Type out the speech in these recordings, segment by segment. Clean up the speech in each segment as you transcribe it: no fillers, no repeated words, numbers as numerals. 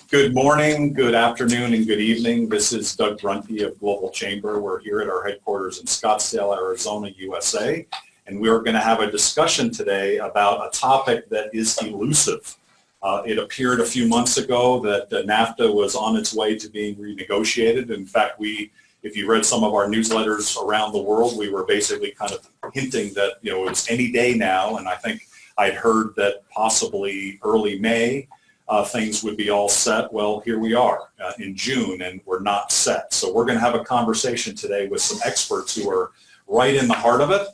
Good morning, good afternoon, and good evening. This is Doug Brunke of Global Chamber. We're here at our headquarters in Scottsdale, Arizona, USA, and we're going to have a discussion today about a topic that is elusive. It appeared a few months ago that NAFTA was on its way to being renegotiated. In fact, if you read some of our newsletters around the world, we were basically kind of hinting that, it was any day now, and I think I'd heard that possibly early May, things would be all set. Well, here we are in June, and we're not set. So we're going to have a conversation today with some experts who are right in the heart of it,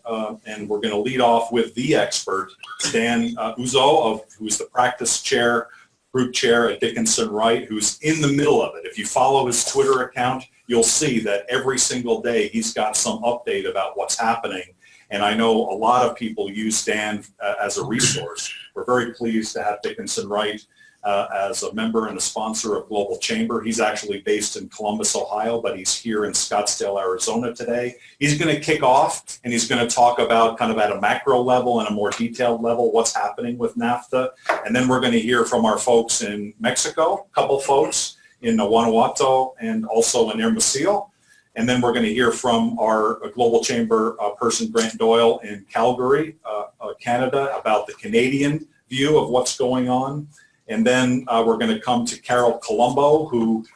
and we're going to lead off with the expert, Dan Ujczo, who's the practice chair, group chair at Dickinson Wright, who's in the middle of it. If you follow his Twitter account, you'll see that every single day he's got some update about what's happening. And I know a lot of people use Dan as a resource. We're very pleased to have Dickinson Wright as a member and a sponsor of Global Chamber. He's actually based in Columbus, Ohio, but he's here in Scottsdale, Arizona today. He's going to kick off, and he's going to talk about kind of at a macro level and a more detailed level what's happening with NAFTA. And then we're going to hear from our folks in Mexico, a couple folks in Guanajuato and also in Hermosillo. And then we're going to hear from our Global Chamber person, Grant Doyle, in Calgary, Canada, about the Canadian view of what's going on. And then we're going to come to Carol Colombo, who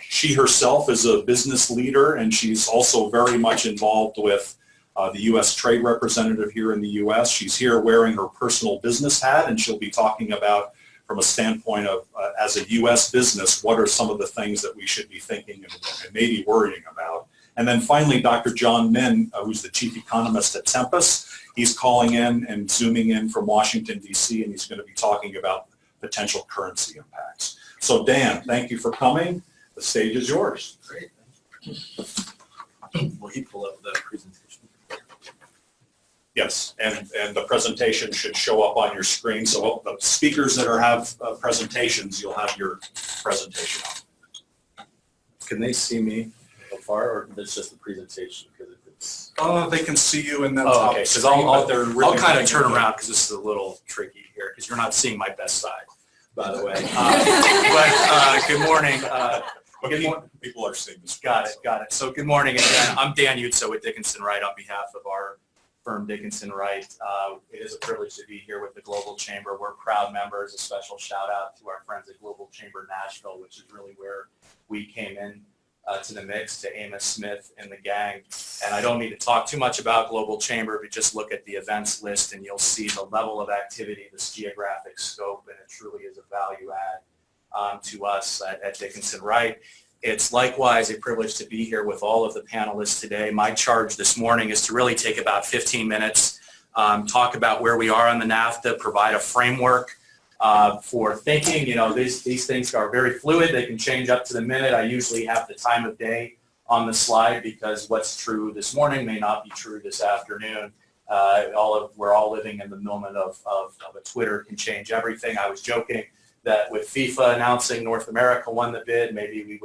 she herself is a business leader, and she's also very much involved with the U.S. Trade Representative here in the U.S. She's here wearing her personal business hat, and she'll be talking about, from a standpoint of, as a U.S. business, what are some of the things that we should be thinking and maybe worrying about. And then finally, Dr. John Min, who's the chief economist at Tempest. He's calling in and zooming in from Washington, D.C., and he's going to be talking about potential currency impacts. So Dan, thank you for coming. The stage is yours. Great. Will you pull up the presentation? Yes, and the presentation should show up on your screen. So the speakers that have presentations, you'll have your presentation on. Can they see me so far, or is just the presentation? Because if it's They can see you in that oh, top okay. Because screen, I'll kind of turn around because this is a little tricky here because you're not seeing my best side, by the way. But good morning. People are seeing this. Got it. So good morning again. I'm Dan Ujczo with Dickinson Wright on behalf of our firm Dickinson Wright. It is a privilege to be here with the Global Chamber. We're proud members. A special shout out to our friends at Global Chamber Nashville, which is really where we came in to the mix, to Amos Smith and the gang. And I don't need to talk too much about Global Chamber, but just look at the events list and you'll see the level of activity, this geographic scope, and it truly is a value add to us at Dickinson Wright. It's likewise a privilege to be here with all of the panelists today. My charge this morning is to really take about 15 minutes, talk about where we are on the NAFTA, provide a framework for thinking. These things are very fluid. They can change up to the minute. I usually have the time of day on the slide because what's true this morning may not be true this afternoon. We're all living in the moment of a Twitter can change everything. I was joking that with FIFA announcing North America won the bid, maybe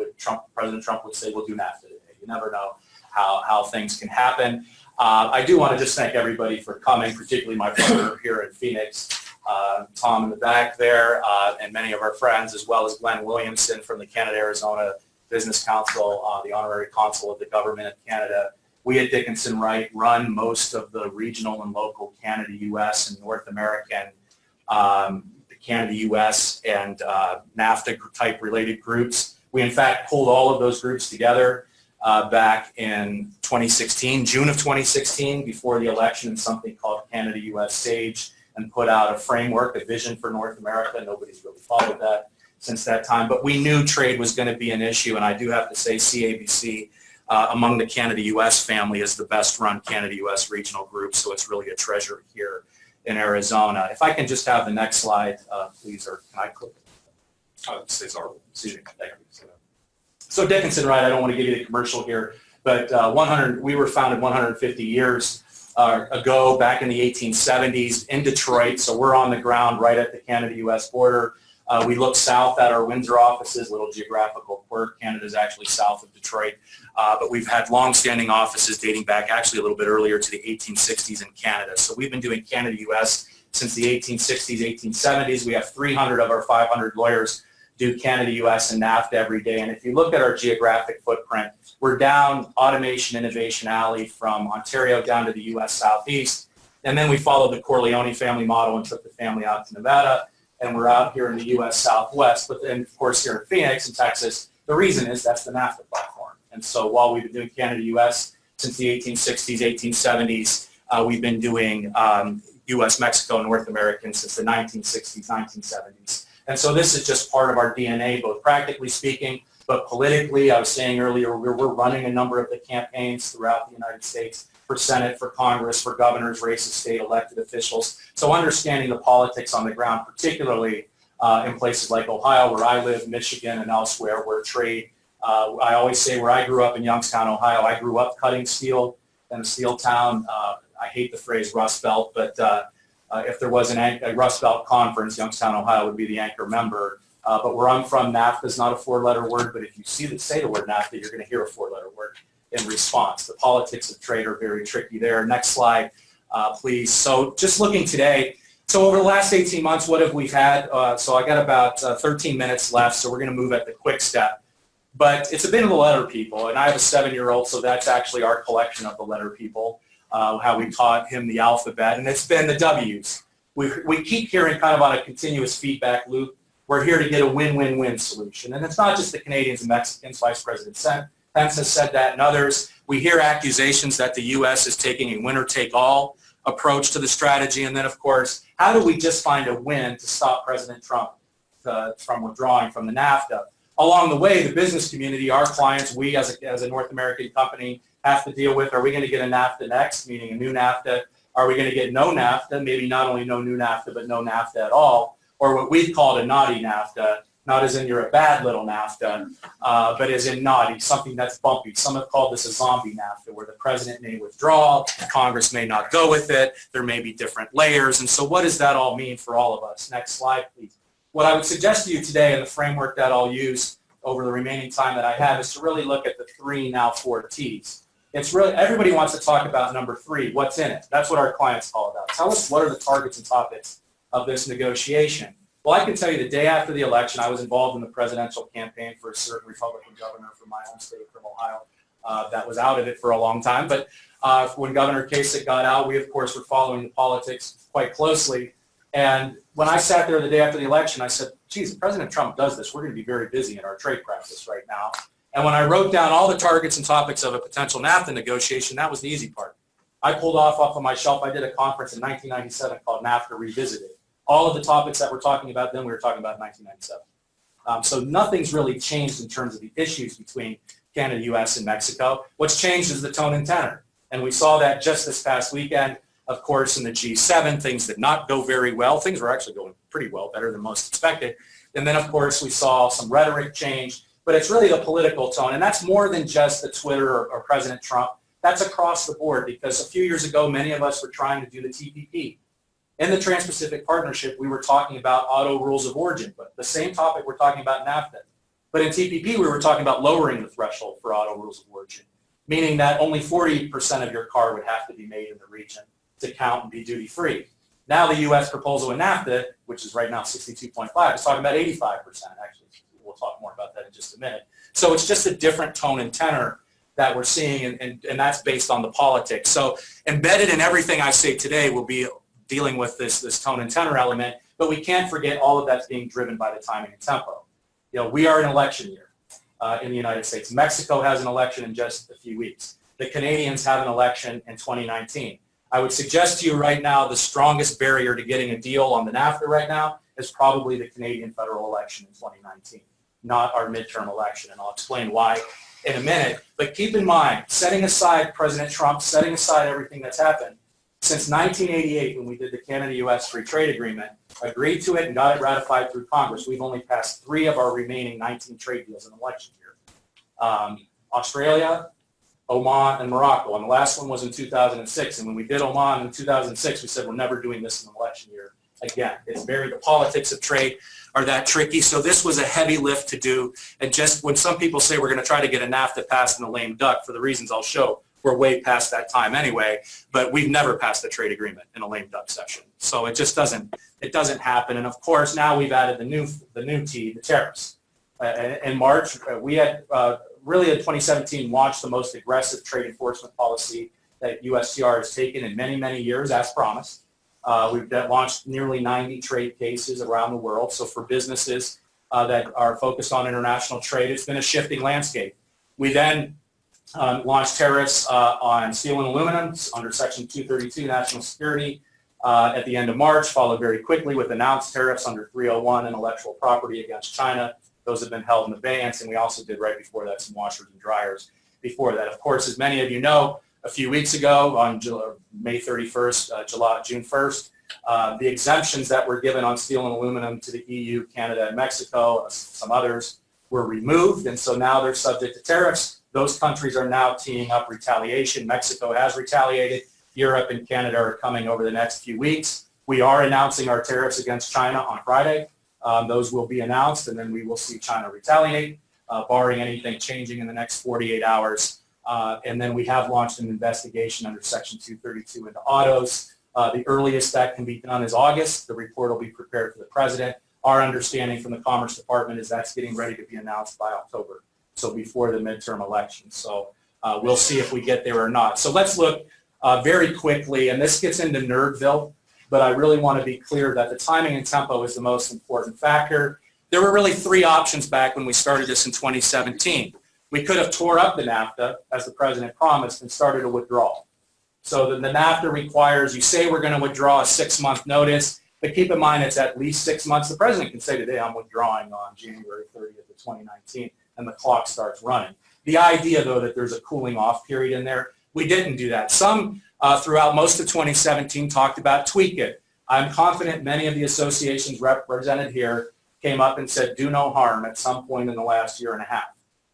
President Trump would say, we'll do NAFTA today. You never know how things can happen. I do want to just thank everybody for coming, particularly my brother here in Phoenix, Tom in the back there, and many of our friends, as well as Glenn Williamson from the Canada-Arizona Business Council, the honorary consul of the government of Canada. We at Dickinson Wright run most of the regional and local Canada, U.S. and North American Canada, U.S. and NAFTA type related groups. We in fact pulled all of those groups together back in 2016, June of 2016, before the election, in something called Canada, U.S. SAGE, and put out a framework, a vision for North America. Nobody's really followed that since that time, but we knew trade was going to be an issue, and I do have to say CABC among the Canada-U.S. family is the best run Canada-U.S. regional group, so it's really a treasure here in Arizona. If I can just have the next slide, please, or can I click it? Cesar. So Dickinson Wright, I don't want to give you the commercial here, but we were founded 150 years ago, back in the 1870s in Detroit, so we're on the ground right at the Canada-U.S. border. We look south at our Windsor offices, little geographical quirk. Canada's actually south of Detroit, but we've had long-standing offices dating back actually a little bit earlier to the 1860s in Canada. So we've been doing Canada-U.S. since the 1860s, 1870s. We have 300 of our 500 lawyers do Canada, US, and NAFTA every day. And if you look at our geographic footprint, we're down Automation Innovation Alley from Ontario down to the US Southeast. And then we followed the Corleone family model and took the family out to Nevada. And we're out here in the US Southwest. But then, of course, here in Phoenix and Texas, the reason is that's the NAFTA platform. And so while we've been doing Canada, US since the 1860s, 1870s, we've been doing US, Mexico, North American since the 1960s, 1970s. And so this is just part of our DNA, both practically speaking, but politically. I was saying earlier, we're running a number of the campaigns throughout the United States for Senate, for Congress, for governors, races, state elected officials. So understanding the politics on the ground, particularly in places like Ohio, where I live, Michigan, and elsewhere, where trade, I always say where I grew up in Youngstown, Ohio, I grew up cutting steel in a steel town. I hate the phrase Rust Belt, but if there was a Rust Belt conference, Youngstown, Ohio would be the anchor member. But where I'm from, NAFTA is not a four-letter word, but if you say the word NAFTA, you're going to hear a four-letter word in response. The politics of trade are very tricky there. Next slide, please. So just looking today, so over the last 18 months, what have we had? So I got about 13 minutes left, so we're going to move at the quick step. But it's been the letter people, and I have a 7-year-old, so that's actually our collection of the letter people, how we taught him the alphabet, and it's been the W's. We keep hearing kind of on a continuous feedback loop, we're here to get a win-win-win solution. And it's not just the Canadians and Mexicans. Vice President Pence has said that, and others. We hear accusations that the U.S. is taking a winner-take-all approach to the strategy. And then, of course, how do we just find a win to stop President Trump from withdrawing from the NAFTA? Along the way, the business community, our clients, we as a North American company have to deal with, are we going to get a NAFTA next, meaning a new NAFTA? Are we going to get no NAFTA, maybe not only no new NAFTA, but no NAFTA at all? Or what we've called a naughty NAFTA, not as in you're a bad little NAFTA, but as in naughty, something that's bumpy. Some have called this a zombie NAFTA, where the president may withdraw, Congress may not go with it, there may be different layers. And so what does that all mean for all of us? Next slide, please. What I would suggest to you today, and the framework that I'll use over the remaining time that I have, is to really look at the 3, now 4 T's. It's really, everybody wants to talk about number 3, what's in it? That's what our clients call about. Tell us what are the targets and topics of this negotiation. Well, I can tell you the day after the election, I was involved in the presidential campaign for a certain Republican governor from my home state, from Ohio, that was out of it for a long time. But when Governor Kasich got out, we, of course, were following the politics quite closely. And when I sat there the day after the election, I said, geez, if President Trump does this, we're going to be very busy in our trade practice right now. And when I wrote down all the targets and topics of a potential NAFTA negotiation, that was the easy part. I pulled off of my shelf. I did a conference in 1997 called NAFTA Revisited. All of the topics that we're talking about then, we were talking about in 1997. So nothing's really changed in terms of the issues between Canada, U.S., and Mexico. What's changed is the tone and tenor. And we saw that just this past weekend, of course, in the G7. Things did not go very well. Things were actually going pretty well, better than most expected. And then, of course, we saw some rhetoric change. But it's really the political tone. And that's more than just the Twitter or President Trump. That's across the board, because a few years ago, many of us were trying to do the TPP. In the Trans-Pacific Partnership, we were talking about auto rules of origin, but the same topic we're talking about in NAFTA. But in TPP, we were talking about lowering the threshold for auto rules of origin, meaning that only 40% of your car would have to be made in the region to count and be duty-free. Now the U.S. proposal in NAFTA, which is right now 62.5, is talking about 85%. Actually, we'll talk more about that in just a minute. So it's just a different tone and tenor that we're seeing, and that's based on the politics. So embedded in everything I say today will be dealing with this tone and tenor element, but we can't forget all of that's being driven by the timing and tempo. You know, we are in election year in the United States. Mexico has an election in just a few weeks. The Canadians have an election in 2019. I would suggest to you right now the strongest barrier to getting a deal on the NAFTA right now is probably the Canadian federal election in 2019, not our midterm election, and I'll explain why in a minute. But keep in mind, setting aside President Trump, setting aside everything that's happened, since 1988, when we did the Canada-U.S. Free Trade Agreement, agreed to it and got it ratified through Congress, we've only passed 3 of our remaining 19 trade deals in election year. Australia, Oman, and Morocco. And the last one was in 2006. And when we did Oman in 2006, we said we're never doing this in an election year again. It's the politics of trade are that tricky. So this was a heavy lift to do. And just when some people say we're going to try to get a NAFTA passed in a lame duck, for the reasons I'll show, we're way past that time anyway, but we've never passed a trade agreement in a lame duck session. So it just doesn't happen. And of course, now we've added the new T, the tariffs. In March, we had really in 2017 launched the most aggressive trade enforcement policy that USTR has taken in many, many years, as promised. We've launched nearly 90 trade cases around the world. So for businesses that are focused on international trade, it's been a shifting landscape. We then launched tariffs on steel and aluminum under Section 232 National Security at the end of March, followed very quickly with announced tariffs under 301 intellectual property against China. Those have been held in abeyance, and we also did right before that some washers and dryers before that. Of course, as many of you know, a few weeks ago on May 31st, June 1st, the exemptions that were given on steel and aluminum to the EU, Canada, and Mexico, some others, were removed, and so now they're subject to tariffs. Those countries are now teeing up retaliation. Mexico has retaliated. Europe and Canada are coming over the next few weeks. We are announcing our tariffs against China on Friday. Those will be announced, and then we will see China retaliate, barring anything changing in the next 48 hours. And then we have launched an investigation under Section 232 into autos. The earliest that can be done is August. The report will be prepared for the president. Our understanding from the Commerce Department is that's getting ready to be announced by October, so before the midterm elections. So we'll see if we get there or not. So let's look very quickly, and this gets into Nerdville, but I really want to be clear that the timing and tempo is the most important factor. There were really three options back when we started this in 2017. We could have tore up the NAFTA, as the president promised, and started a withdrawal. So the NAFTA requires, you say we're going to withdraw a 6-month notice, but keep in mind it's at least 6 months. The president can say today, I'm withdrawing on January 30th of 2019, and the clock starts running. The idea, though, that there's a cooling off period in there, we didn't do that. Some throughout most of 2017 talked about tweak it. I'm confident many of the associations represented here came up and said do no harm at some point in the last year and a half.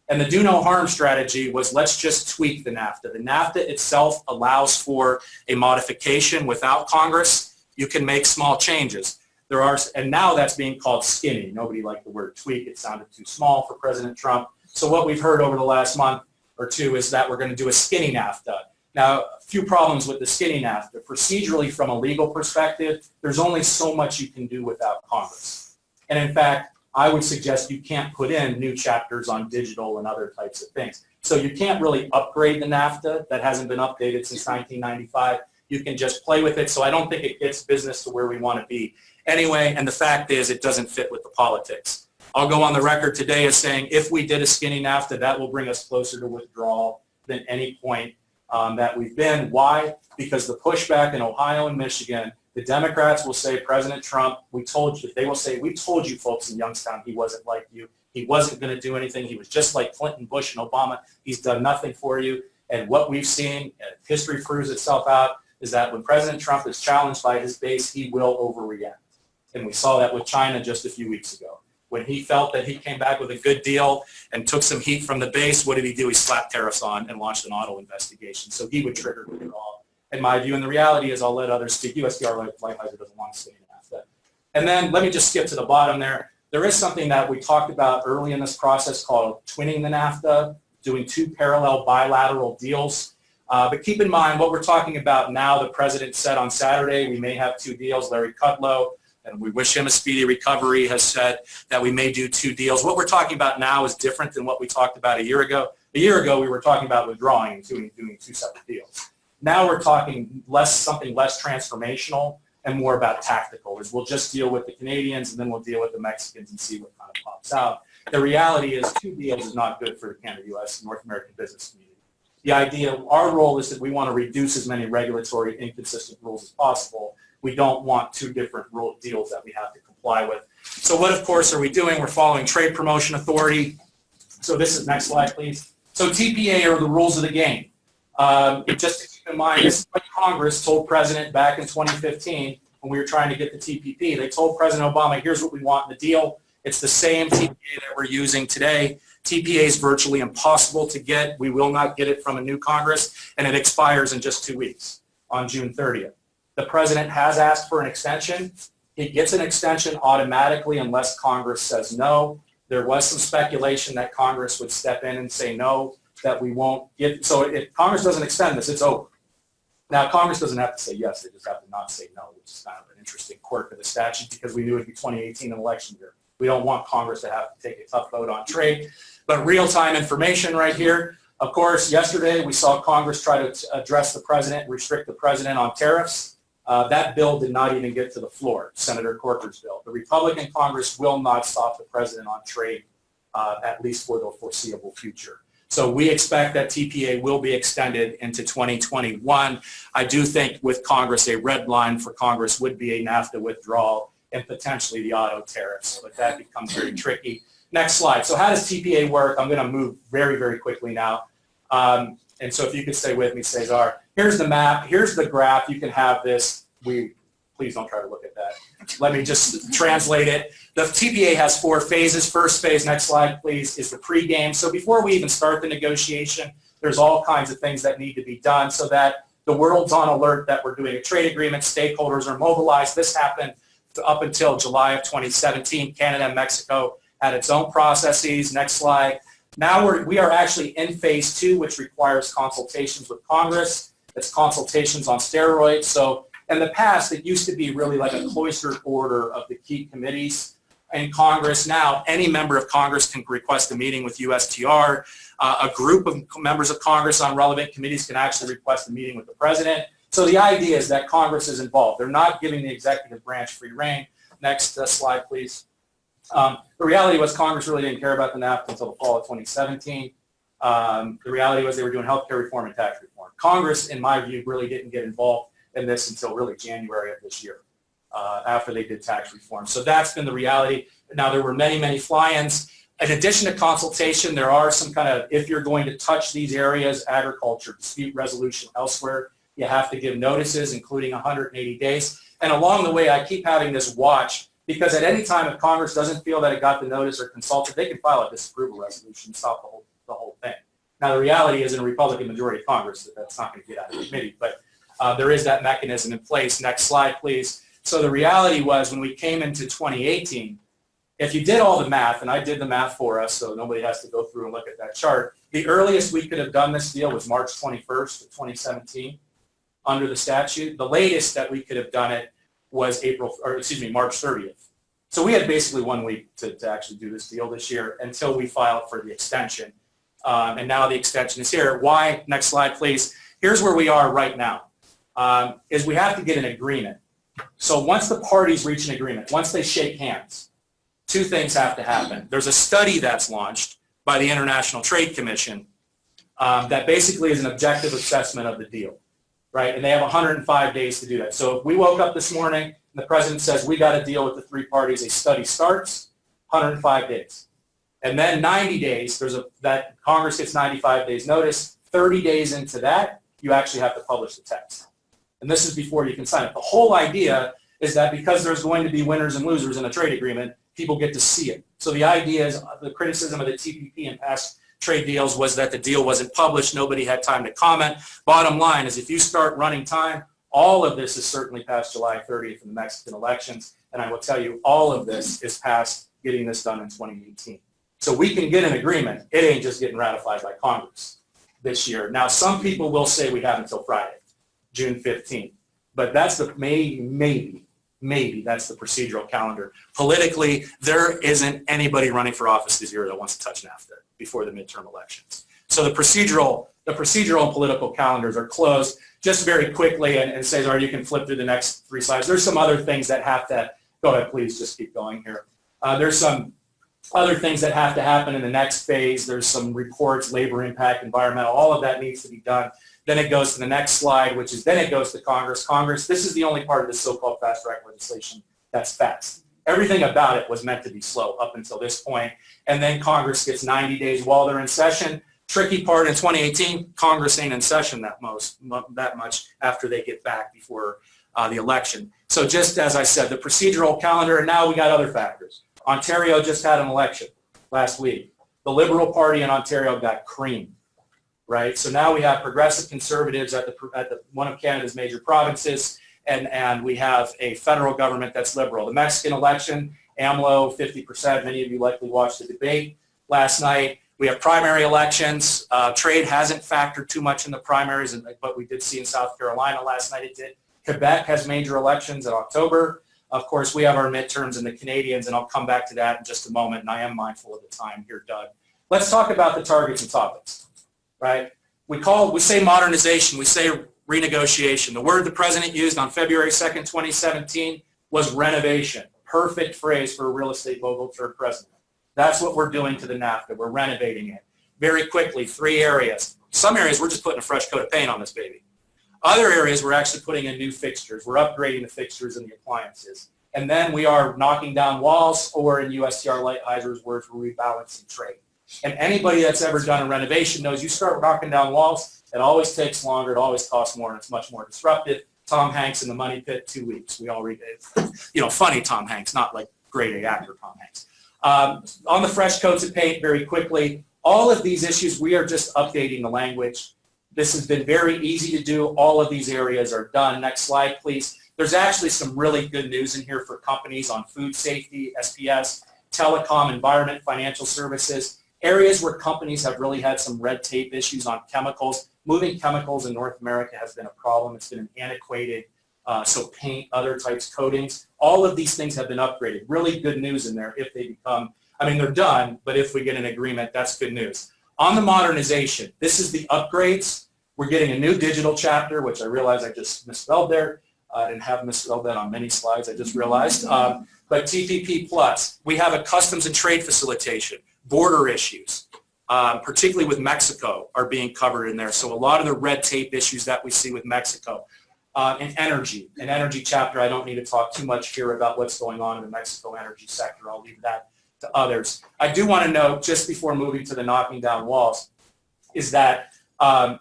And the do no harm strategy was let's just tweak the NAFTA. The NAFTA itself allows for a modification without Congress. You can make small changes. And now that's being called skinny. Nobody liked the word tweak. It sounded too small for President Trump. So what we've heard over the last month or two is that we're going to do a skinny NAFTA. Now, a few problems with the skinny NAFTA. Procedurally, from a legal perspective, there's only so much you can do without Congress. And in fact, I would suggest you can't put in new chapters on digital and other types of things. So you can't really upgrade the NAFTA that hasn't been updated since 1995. You can just play with it. So I don't think it gets business to where we want to be. Anyway, and the fact is it doesn't fit with the politics. I'll go on the record today as saying if we did a skinny NAFTA, that will bring us closer to withdrawal than any point that we've been. Why? Because the pushback in Ohio and Michigan, the Democrats will say, President Trump, we told you. They will say, we told you folks in Youngstown he wasn't like you. He wasn't going to do anything. He was just like Clinton, Bush, and Obama. He's done nothing for you. And what we've seen, history proves itself out, is that when President Trump is challenged by his base, he will overreact. And we saw that with China just a few weeks ago. When he felt that he came back with a good deal and took some heat from the base, what did he do? He slapped tariffs on and launched an auto investigation. So he would trigger withdrawal, in my view. And the reality is, I'll let others speak. USTR Lighthizer doesn't want to say that. And then let me just skip to the bottom there. There is something that we talked about early in this process called twinning the NAFTA, doing two parallel bilateral deals. But keep in mind what we're talking about now. The president said on Saturday we may have two deals. Larry Kudlow, and we wish him a speedy recovery, has said that we may do two deals. What we're talking about now is different than what we talked about a year ago. A year ago, we were talking about withdrawing and doing two separate deals. Now we're talking something less transformational and more about tactical, is we'll just deal with the Canadians and then we'll deal with the Mexicans and see what kind of pops out. The reality is two deals is not good for the Canada, U.S., and North American business community. The idea, our role is that we want to reduce as many regulatory inconsistent rules as possible. We don't want two different rule deals that we have to comply with. So what, of course, are we doing? We're following Trade Promotion Authority. So this is, next slide, please. So TPA are the rules of the game. Just to keep in mind, this is what Congress told President back in 2015 when we were trying to get the TPP. They told President Obama, here's what we want in the deal. It's the same TPA that we're using today. TPA is virtually impossible to get. We will not get it from a new Congress, and it expires in just 2 weeks on June 30th. The president has asked for an extension. He gets an extension automatically unless Congress says no. There was some speculation that Congress would step in and say no, that we won't get. So if Congress doesn't extend this, it's over. Now, Congress doesn't have to say yes, they just have to not say no, which is kind of an interesting quirk of the statute because we knew it would be 2018 an election year. We don't want Congress to have to take a tough vote on trade, but real-time information right here. Of course, yesterday we saw Congress try to address the president, restrict the president on tariffs. That bill did not even get to the floor, Senator Corker's bill. The Republican Congress will not stop the president on trade, at least for the foreseeable future. So we expect that TPA will be extended into 2021. I do think with Congress, a red line for Congress would be a NAFTA withdrawal and potentially the auto tariffs, but that becomes very tricky. Next slide. So how does TPA work? I'm going to move very, very quickly now. And so if you could stay with me, Cesar. Here's the map. Here's the graph. You can have this. Please don't try to look at that. Let me just translate it. The TPA has 4 phases. First phase, next slide, please, is the pregame. So before we even start the negotiation, there's all kinds of things that need to be done so that the world's on alert that we're doing a trade agreement. Stakeholders are mobilized. This happened up until July of 2017. Canada and Mexico had its own processes. Next slide. Now we are actually in phase 2, which requires consultations with Congress. It's consultations on steroids. So in the past, it used to be really like a cloistered order of the key committees in Congress. Now, any member of Congress can request a meeting with USTR. A group of members of Congress on relevant committees can actually request a meeting with the president. So the idea is that Congress is involved. They're not giving the executive branch free rein. Next slide, please. The reality was Congress really didn't care about the NAFTA until the fall of 2017. The reality was they were doing healthcare reform and tax reform. Congress, in my view, really didn't get involved in this until really January of this year, after they did tax reform. So that's been the reality. Now, there were many, many fly-ins. In addition to consultation, there are some kind of, if you're going to touch these areas, agriculture, dispute resolution elsewhere, you have to give notices, including 180 days. And along the way, I keep having this watch, because at any time if Congress doesn't feel that it got the notice or consulted, they can file a disapproval resolution and stop the whole thing. Now, the reality is in a Republican majority of Congress that's not going to get out of the committee, but there is that mechanism in place. Next slide, please. So the reality was when we came into 2018, if you did all the math, and I did the math for us so nobody has to go through and look at that chart, the earliest we could have done this deal was March 21st of 2017 under the statute. The latest that we could have done it was March 30th. So we had basically 1 week to actually do this deal this year until we filed for the extension. And now the extension is here. Why? Next slide, please. Here's where we are right now. Is we have to get an agreement. So once the parties reach an agreement, once they shake hands, 2 things have to happen. There's a study that's launched by the International Trade Commission that basically is an objective assessment of the deal, right? And they have 105 days to do that. So if we woke up this morning and the president says we got to deal with the 3 parties, a study starts, 105 days. And then 90 days, that Congress gets 95 days notice. 30 days into that, you actually have to publish the text. And this is before you can sign it. The whole idea is that because there's going to be winners and losers in a trade agreement, people get to see it. So the idea is the criticism of the TPP and past trade deals was that the deal wasn't published. Nobody had time to comment. Bottom line is if you start running time, all of this is certainly past July 30th in the Mexican elections. And I will tell you, all of this is past getting this done in 2018. So we can get an agreement. It ain't just getting ratified by Congress this year. Now, some people will say we have until Friday, June 15th. But that's the maybe that's the procedural calendar. Politically, there isn't anybody running for office this year that wants to touch NAFTA before the midterm elections. So the procedural and political calendars are closed. Just very quickly, and Cesar, you can flip through the next 3 slides. There's some other things that have to, go ahead, please, just keep going here. There's some other things that have to happen in the next phase. There's some reports, labor impact, environmental, all of that needs to be done. Then it goes to the next slide, which is then it goes to Congress. Congress, this is the only part of the so-called fast track legislation that's fast. Everything about it was meant to be slow up until this point. And then Congress gets 90 days while they're in session. Tricky part in 2018, Congress ain't in session that much after they get back before the election. So just as I said, the procedural calendar, and now we got other factors. Ontario just had an election last week. The Liberal Party in Ontario got creamed. Right, so now we have progressive conservatives at one of Canada's major provinces, and we have a federal government that's liberal. The Mexican election, AMLO, 50%. Many of you likely watched the debate last night. We have primary elections. Trade hasn't factored too much in the primaries, but we did see in South Carolina last night it did. Quebec has major elections in October. Of course, we have our midterms and the Canadians, and I'll come back to that in just a moment, and I am mindful of the time here, Doug. Let's talk about the targets and topics, right? We say modernization, we say renegotiation. The word the president used on February 2nd, 2017 was renovation. Perfect phrase for a real estate mogul for a president. That's what we're doing to the NAFTA. We're renovating it. Very quickly, 3 areas. Some areas we're just putting a fresh coat of paint on this baby. Other areas we're actually putting in new fixtures. We're upgrading the fixtures and the appliances. And then we are knocking down walls, or in USTR Lighthizer's words, we're rebalancing trade. And anybody that's ever done a renovation knows you start knocking down walls, it always takes longer, it always costs more, and it's much more disruptive. Tom Hanks in the Money Pit, 2 weeks. We all read it. Funny Tom Hanks, not like grade A actor Tom Hanks. On the fresh coats of paint, very quickly, all of these issues, we are just updating the language. This has been very easy to do. All of these areas are done. Next slide, please. There's actually some really good news in here for companies on food safety, SPS, telecom, environment, financial services, areas where companies have really had some red tape issues on chemicals. Moving chemicals in North America has been a problem. It's been an antiquated, so paint, other types, coatings. All of these things have been upgraded. Really good news in there if they become, they're done, but if we get an agreement, that's good news. On the modernization, this is the upgrades. We're getting a new digital chapter, which I realize I just misspelled there. I didn't have misspelled that on many slides, I just realized. But TPP plus, we have a customs and trade facilitation, border issues, particularly with Mexico, are being covered in there. So a lot of the red tape issues that we see with Mexico. And energy, an energy chapter, I don't need to talk too much here about what's going on in the Mexico energy sector. I'll leave that to others. I do want to note, just before moving to the knocking down walls, is that on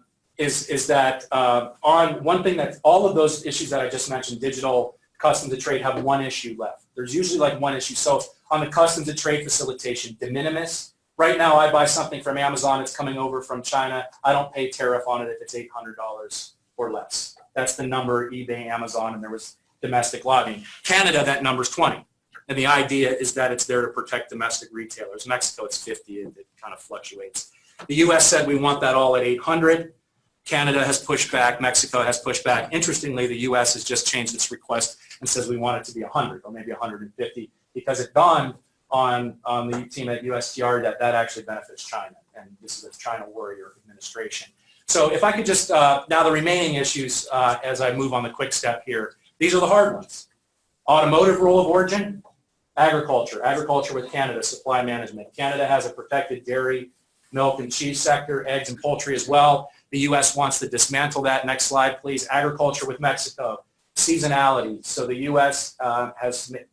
one thing that all of those issues that I just mentioned, digital, customs and trade, have one issue left. There's usually like one issue. So on the customs and trade facilitation, de minimis, right now I buy something from Amazon, it's coming over from China, I don't pay tariff on it if it's $800 or less. That's the number, eBay, Amazon, and there was domestic lobbying. Canada, that number's 20. And the idea is that it's there to protect domestic retailers. Mexico, it's 50, it kind of fluctuates. The US said we want that all at 800. Canada has pushed back, Mexico has pushed back. Interestingly, the US has just changed its request and says we want it to be 100 or maybe 150 because it dawned on the team at USTR that actually benefits China. And this is a China warrior administration. So if I could just, now the remaining issues as I move on the quick step here, these are the hard ones. Automotive rule of origin, agriculture with Canada, supply management. Canada has a protected dairy, milk and cheese sector, eggs and poultry as well. The U.S. wants to dismantle that. Next slide, please. Agriculture with Mexico, seasonality. So the U.S.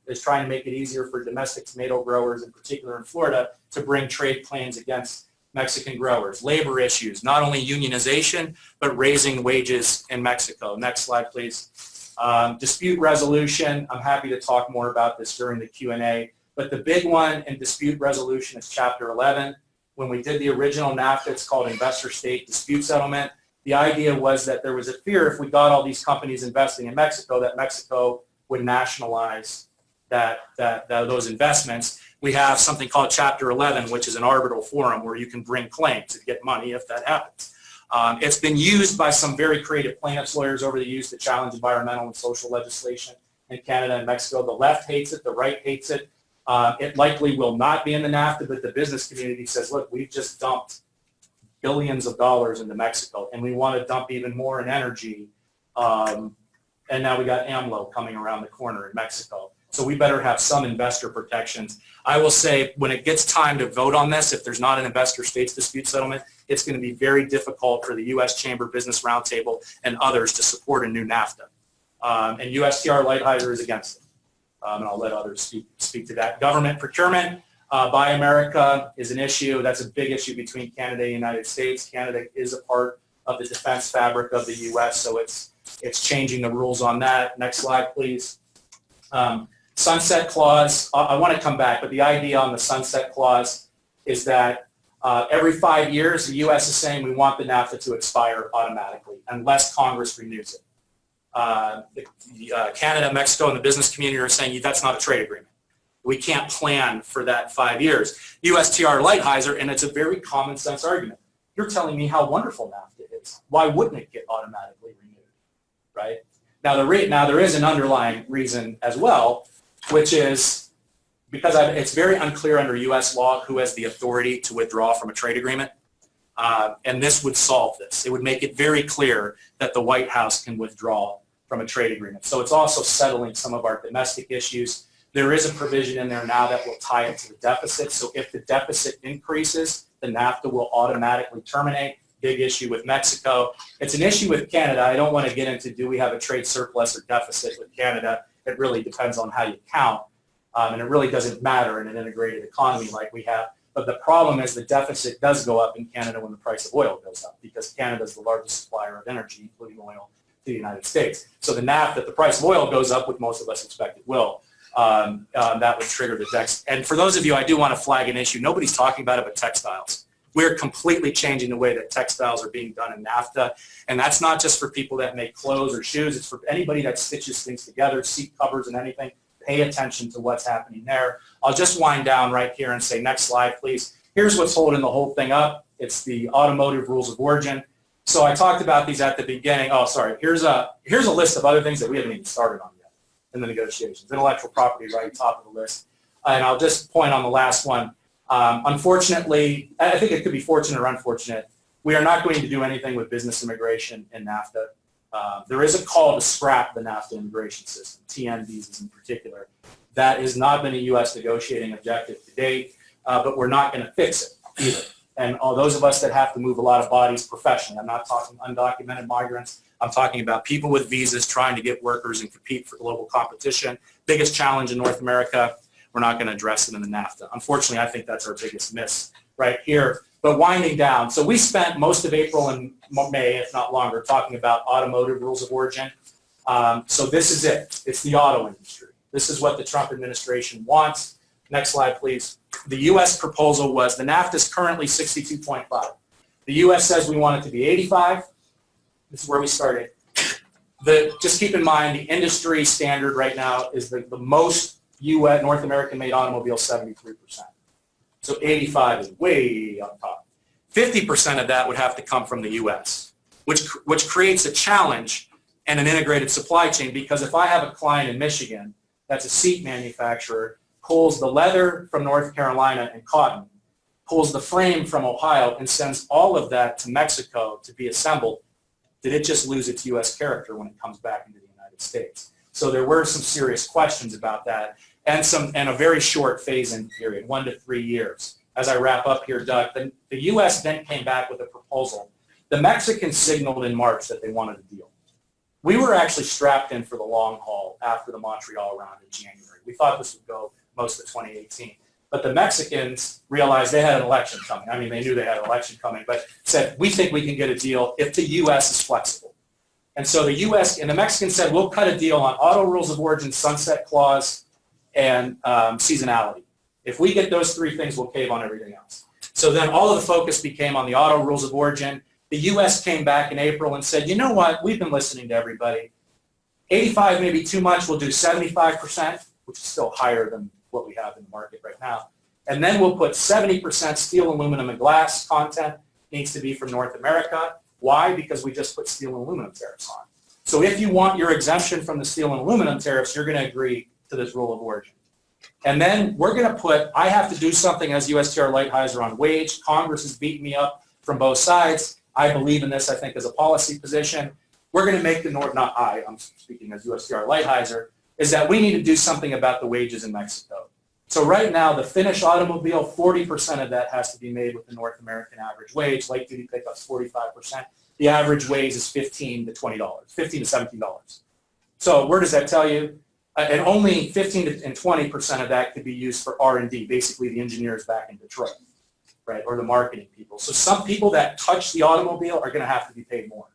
is trying to make it easier for domestic tomato growers, in particular in Florida, to bring trade claims against Mexican growers. Labor issues, not only unionization, but raising wages in Mexico. Next slide, please. Dispute resolution. I'm happy to talk more about this during the Q&A, but the big one in dispute resolution is Chapter 11. When we did the original NAFTA, it's called Investor-State Dispute Settlement. The idea was that there was a fear if we got all these companies investing in Mexico, that Mexico would nationalize those investments. We have something called Chapter 11, which is an arbitral forum where you can bring claims and get money if that happens. It's been used by some very creative plaintiffs' lawyers over the years to challenge environmental and social legislation in Canada and Mexico. The left hates it, the right hates it. It likely will not be in the NAFTA, but the business community says, look, we've just dumped billions of dollars into Mexico, and we want to dump even more in energy. And now we got AMLO coming around the corner in Mexico. So we better have some investor protections. I will say when it gets time to vote on this, if there's not an investor states dispute settlement, it's going to be very difficult for the U.S. Chamber Business Roundtable and others to support a new NAFTA. And USTR Lighthizer is against it. And I'll let others speak to that. Government procurement, Buy America is an issue. That's a big issue between Canada and the United States. Canada is a part of the defense fabric of the U.S., so it's changing the rules on that. Next slide, please. Sunset clause, I want to come back, but the idea on the sunset clause is that every 5 years, the U.S. is saying we want the NAFTA to expire automatically unless Congress renews it. Canada, Mexico, and the business community are saying that's not a trade agreement. We can't plan for that 5 years. USTR Lighthizer, and it's a very common sense argument. You're telling me how wonderful NAFTA is. Why wouldn't it get automatically renewed, right? Now there is an underlying reason as well, which is because it's very unclear under U.S. law who has the authority to withdraw from a trade agreement. And this would solve this. It would make it very clear that the White House can withdraw from a trade agreement. So it's also settling some of our domestic issues. There is a provision in there now that will tie it to the deficit. So if the deficit increases, the NAFTA will automatically terminate. Big issue with Mexico. It's an issue with Canada. I don't want to get into do we have a trade surplus or deficit with Canada. It really depends on how you count. And it really doesn't matter in an integrated economy like we have. But the problem is the deficit does go up in Canada when the price of oil goes up because Canada is the largest supplier of energy, including oil, to the United States. So the NAFTA, if the price of oil goes up, which most of us expect it will, that would trigger the deficit. And for those of you, I do want to flag an issue. Nobody's talking about it but textiles. We're completely changing the way that textiles are being done in NAFTA. And that's not just for people that make clothes or shoes. It's for anybody that stitches things together, seat covers and anything. Pay attention to what's happening there. I'll just wind down right here and say, next slide, please. Here's what's holding the whole thing up. It's the automotive rules of origin. So I talked about these at the beginning. Oh, sorry. Here's a list of other things that we haven't even started on yet in the negotiations. Intellectual property right top of the list. And I'll just point on the last one. Unfortunately, I think it could be fortunate or unfortunate. We are not going to do anything with business immigration in NAFTA. There is a call to scrap the NAFTA immigration system, TN visas in particular. That has not been a U.S. negotiating objective to date, but we're not going to fix it either. And all those of us that have to move a lot of bodies professionally, I'm not talking undocumented migrants, I'm talking about people with visas trying to get workers and compete for global competition. Biggest challenge in North America, we're not going to address it in the NAFTA. Unfortunately, I think that's our biggest miss right here. But winding down, so we spent most of April and May, if not longer, talking about automotive rules of origin. So this is it. It's the auto industry. This is what the Trump administration wants. Next slide, please. The U.S. proposal was the NAFTA is currently 62.5. The U.S. says we want it to be 85. This is where we started. Just keep in mind the industry standard right now is the most U.S. North American-made automobile, 73%. So 85 is way up top. 50% of that would have to come from the U.S., which creates a challenge and an integrated supply chain, because if I have a client in Michigan that's a seat manufacturer, pulls the leather from North Carolina and cotton, pulls the frame from Ohio, and sends all of that to Mexico to be assembled, did it just lose its U.S. character when it comes back into the United States? So there were some serious questions about that, and a very short phase-in period, 1 to 3 years. As I wrap up here, Doug, the U.S. then came back with a proposal. The Mexicans signaled in March that they wanted a deal. We were actually strapped in for the long haul after the Montreal round in January. We thought this would go most of 2018. But the Mexicans realized they had an election coming. I mean, they knew they had an election coming, but said, we think we can get a deal if the U.S. is flexible. And so the U.S. and the Mexicans said, we'll cut a deal on auto rules of origin, sunset clause, and seasonality. If we get those three things, we'll cave on everything else. So then all of the focus became on the auto rules of origin. The U.S. came back in April and said, you know what, we've been listening to everybody. 85 may be too much, we'll do 75%, which is still higher than what we have in the market right now. And then we'll put 70% steel, aluminum, and glass content needs to be from North America. Why? Because we just put steel and aluminum tariffs on. So if you want your exemption from the steel and aluminum tariffs, you're going to agree to this rule of origin. And then we're going to I have to do something as USTR Lighthizer on wage. Congress has beaten me up from both sides. I believe in this, I think, as a policy position. We're going to make I'm speaking as USTR Lighthizer, is that we need to do something about the wages in Mexico. So right now, the finished automobile, 40% of that has to be made with the North American average wage. Light duty pickups, 45%. The average wage is $15 to $20, $15 to $17. So where does that tell you? And only 15 and 20% of that could be used for R&D, basically the engineers back in Detroit, right, or the marketing people. So some people that touch the automobile are going to have to be paid more,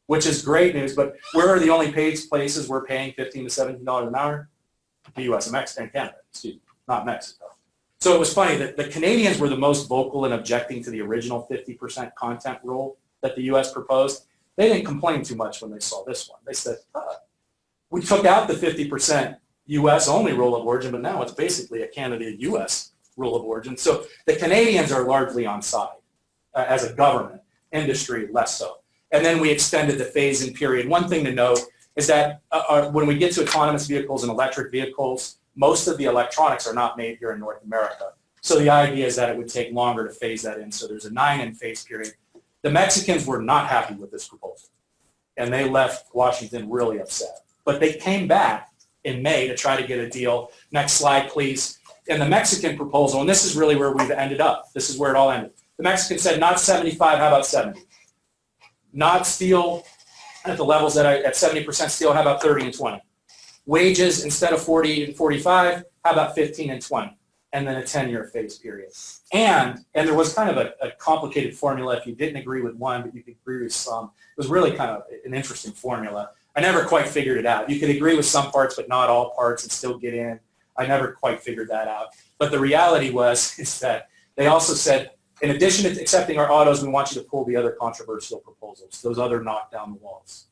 which is great news. But where are the only places we're paying $15 to $17 an hour? The U.S. and Canada, not Mexico. So it was funny that the Canadians were the most vocal in objecting to the original 50% content rule that the U.S. proposed. They didn't complain too much when they saw this one. They said, we took out the 50% U.S. only rule of origin, but now it's basically a Canada-U.S. rule of origin. So the Canadians are largely on side as a government, industry less so. And then we extended the phase-in period. One thing to note is that when we get to autonomous vehicles and electric vehicles, most of the electronics are not made here in North America. So the idea is that it would take longer to phase that in. So there's a 9-in phase period. The Mexicans were not happy with this proposal, and they left Washington really upset. But they came back in May to try to get a deal. Next slide, please. And the Mexican proposal, and this is really where we've ended up. This is where it all ended. The Mexicans said, not 75, how about 70? Not steel at the levels that at 70% steel, how about 30 and 20? Wages, instead of 40 and 45, how about 15 and 20? And then a 10-year phase period. And there was kind of a complicated formula. If you didn't agree with one, but you could agree with some. It was really kind of an interesting formula. I never quite figured it out. You could agree with some parts, but not all parts and still get in. I never quite figured that out. But the reality is that they also said, in addition to accepting our autos, we want you to pull the other controversial proposals, those other knock down the walls.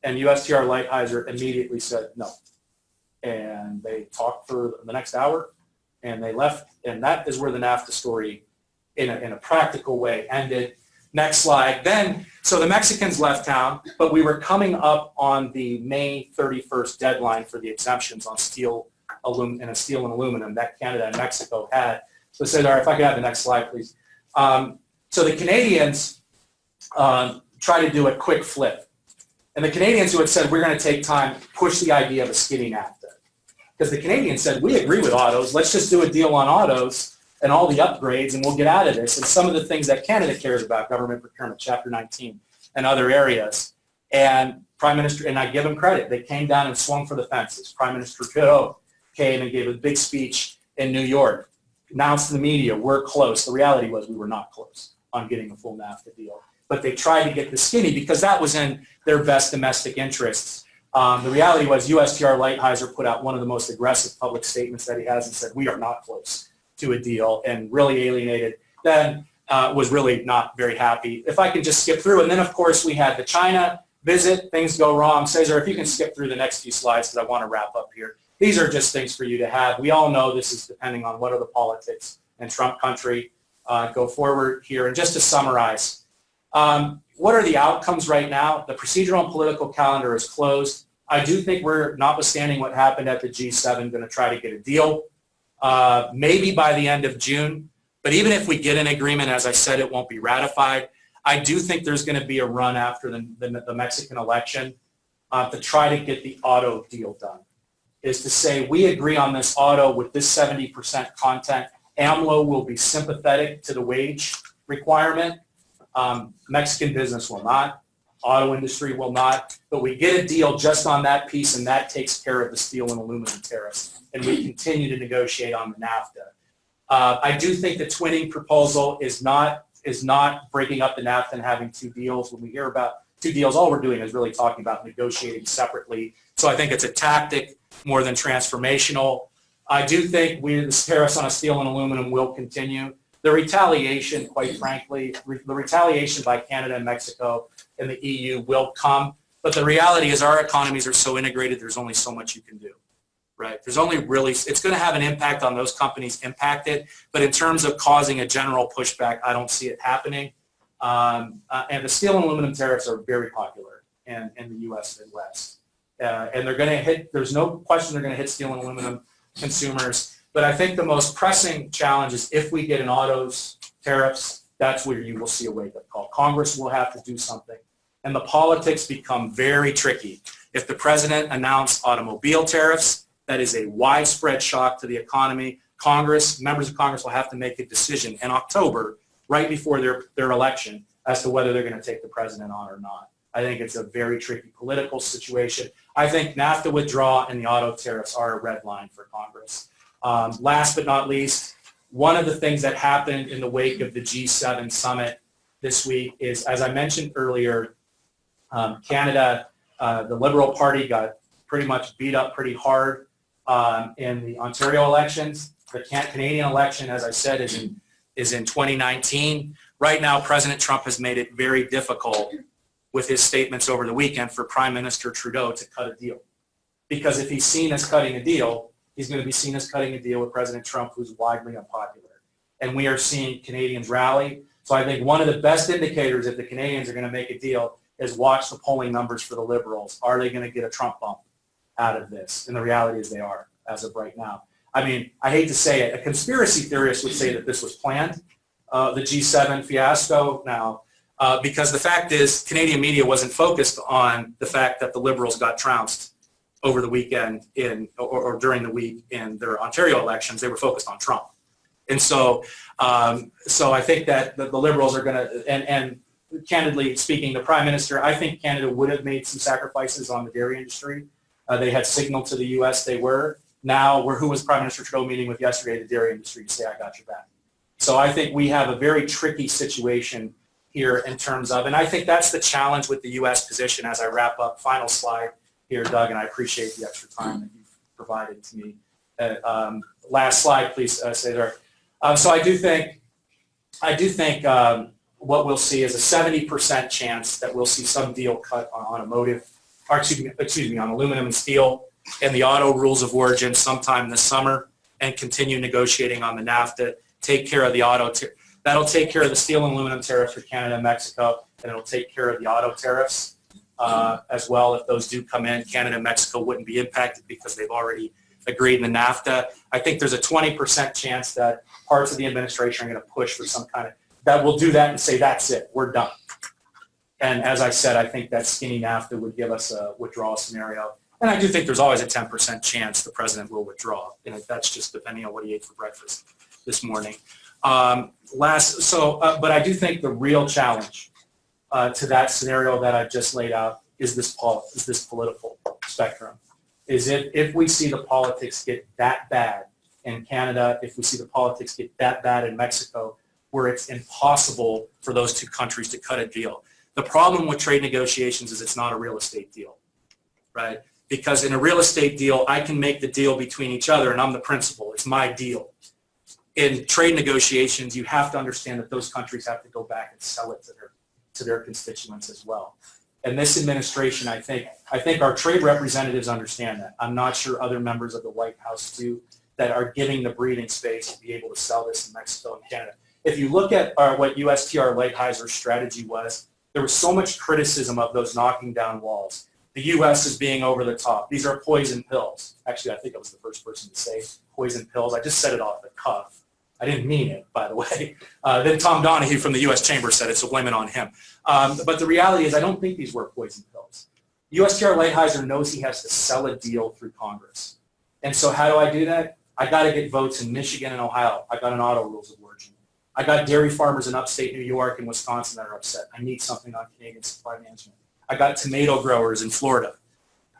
And USTR Lighthizer immediately said no. And they talked for the next hour, and they left. And that is where the NAFTA story, in a practical way, ended. Next slide. Then, so the Mexicans left town, but we were coming up on the May 31st deadline for the exemptions on steel and aluminum that Canada and Mexico had. So I said, all right, if I could have the next slide, please. So the Canadians tried to do a quick flip. And the Canadians who had said, we're going to take time, pushed the idea of a skinny NAFTA. Because the Canadians said, we agree with autos. Let's just do a deal on autos and all the upgrades, and we'll get out of this. And some of the things that Canada cares about, government procurement, Chapter 19, and other areas. And Prime Minister, and I give them credit, they came down and swung for the fences. Prime Minister Arturo came and gave a big speech in New York, announced to the media, we're close. The reality was we were not close on getting a full NAFTA deal. But they tried to get the skinny because that was in their best domestic interests. The reality was USTR Lighthizer put out one of the most aggressive public statements that he has and said, we are not close to a deal, and really alienated. Then was really not very happy. If I can just skip through. And then, of course, we had the China visit. Things go wrong. Cesar, if you can skip through the next few slides because I want to wrap up here. These are just things for you to have. We all know this is depending on what are the politics in Trump country go forward here. And just to summarize, what are the outcomes right now? The procedural and political calendar is closed. I do think we're, notwithstanding what happened at the G7, going to try to get a deal, maybe by the end of June. But even if we get an agreement, as I said, it won't be ratified. I do think there's going to be a run after the Mexican election to try to get the auto deal done. Is to say, we agree on this auto with this 70% content. AMLO will be sympathetic to the wage requirement. Mexican business will not. Auto industry will not. But we get a deal just on that piece, and that takes care of the steel and aluminum tariffs. And we continue to negotiate on the NAFTA. I do think the twinning proposal is not breaking up the NAFTA and having two deals. When we hear about two deals, all we're doing is really talking about negotiating separately. So I think it's a tactic more than transformational. I do think the tariffs on steel and aluminum will continue. The retaliation, quite frankly, the retaliation by Canada and Mexico and the EU will come. But the reality is our economies are so integrated, there's only so much you can do, right? There's only really, it's going to have an impact on those companies impacted. But in terms of causing a general pushback, I don't see it happening. And the steel and aluminum tariffs are very popular in the U.S. Midwest. And they're going to hit, there's no question they're going to hit steel and aluminum consumers. But I think the most pressing challenge is if we get an autos tariffs, that's where you will see a wake-up call. Congress will have to do something. And the politics become very tricky. If the president announced automobile tariffs, that is a widespread shock to the economy. Members of Congress will have to make a decision in October, right before their election, as to whether they're going to take the president on or not. I think it's a very tricky political situation. I think NAFTA withdrawal and the auto tariffs are a red line for Congress. Last but not least, one of the things that happened in the wake of the G7 summit this week is, as I mentioned earlier, Canada, the Liberal Party got pretty much beat up pretty hard in the Ontario elections. The Canadian election, as I said, is in 2019. Right now, President Trump has made it very difficult with his statements over the weekend for Prime Minister Trudeau to cut a deal. Because if he's seen as cutting a deal, he's going to be seen as cutting a deal with President Trump, who's widely unpopular. And we are seeing Canadians rally. So I think one of the best indicators if the Canadians are going to make a deal is watch the polling numbers for the Liberals. Are they going to get a Trump bump out of this? And the reality is they are, as of right now. I mean, I hate to say it, a conspiracy theorist would say that this was planned, the G7 fiasco now, because the fact is Canadian media wasn't focused on the fact that the Liberals got trounced over the weekend or during the week in their Ontario elections. They were focused on Trump. And so I think that the Liberals are going to, and candidly speaking, the Prime Minister, I think Canada would have made some sacrifices on the dairy industry. They had signaled to the U.S. they were. Now, who was Prime Minister Trudeau meeting with yesterday, the dairy industry, to say, I got your back. So I think we have a very tricky situation here in terms of, and I think that's the challenge with the U.S. position as I wrap up. Final slide here, Doug, and I appreciate the extra time that you've provided to me. Last slide, please, Cesar. So I do think what we'll see is a 70% chance that we'll see some deal cut on automotive, or excuse me, on aluminum and steel and the auto rules of origin sometime this summer, and continue negotiating on the NAFTA, take care of the auto, that'll take care of the steel and aluminum tariffs for Canada and Mexico, and it'll take care of the auto tariffs as well. If those do come in, Canada and Mexico wouldn't be impacted because they've already agreed in the NAFTA. I think there's a 20% chance that parts of the administration are going to push for some kind of, that will do that and say, that's it, we're done. And as I said, I think that skinny NAFTA would give us a withdrawal scenario. And I do think there's always a 10% chance the president will withdraw. And that's just depending on what he ate for breakfast this morning. But I do think the real challenge to that scenario that I've just laid out is this political spectrum. Is if we see the politics get that bad in Canada, if we see the politics get that bad in Mexico, where it's impossible for those two countries to cut a deal. The problem with trade negotiations is it's not a real estate deal, right? Because in a real estate deal, I can make the deal between each other and I'm the principal. It's my deal. In trade negotiations, you have to understand that those countries have to go back and sell it to their constituents as well. And this administration, I think our trade representatives understand that. I'm not sure other members of the White House do, that are giving the breathing space to be able to sell this in Mexico and Canada. If you look at what USTR Lighthizer's strategy was, there was so much criticism of those knocking down walls. The U.S. is being over the top. These are poison pills. Actually, I think I was the first person to say poison pills. I just said it off the cuff. I didn't mean it, by the way. Then Tom Donahue from the U.S. Chamber said it, so blame it on him. But the reality is I don't think these were poison pills. USTR Lighthizer knows he has to sell a deal through Congress. And so how do I do that? I got to get votes in Michigan and Ohio. I got an auto rules of origin. I got dairy farmers in upstate New York and Wisconsin that are upset. I need something on Canadian supply management. I got tomato growers in Florida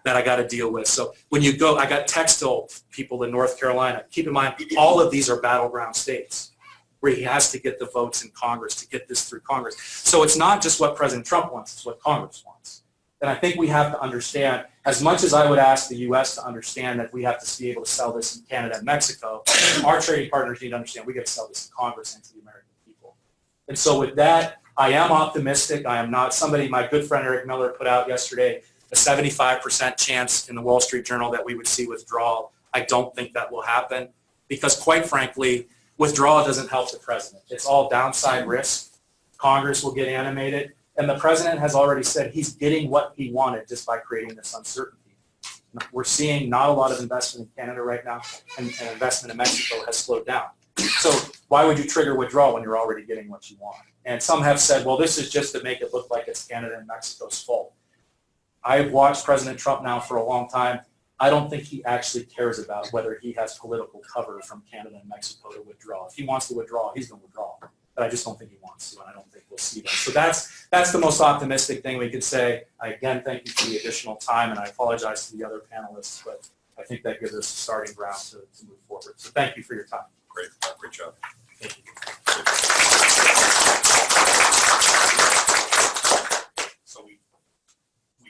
that I got to deal with. So when you go, I got textile people in North Carolina. Keep in mind, all of these are battleground states where he has to get the votes in Congress to get this through Congress. So it's not just what President Trump wants, it's what Congress wants. And I think we have to understand, as much as I would ask the U.S. to understand that we have to be able to sell this in Canada and Mexico, our trading partners need to understand we got to sell this in Congress and to the American people. And so with that, I am optimistic. I am not somebody, my good friend Eric Miller put out yesterday, a 75% chance in the Wall Street Journal that we would see withdrawal. I don't think that will happen because, quite frankly, withdrawal doesn't help the president. It's all downside risk. Congress will get animated. And the president has already said he's getting what he wanted just by creating this uncertainty. We're seeing not a lot of investment in Canada right now, and investment in Mexico has slowed down. So why would you trigger withdrawal when you're already getting what you want? And some have said, well, this is just to make it look like it's Canada and Mexico's fault. I've watched President Trump now for a long time. I don't think he actually cares about whether he has political cover from Canada and Mexico to withdraw. If he wants to withdraw, he's going to withdraw. But I just don't think he wants to, and I don't think we'll see that. So that's the most optimistic thing we could say. I again thank you for the additional time, and I apologize to the other panelists, but I think that gives us a starting ground to move forward. So thank you for your time. Great job. Thank you. So we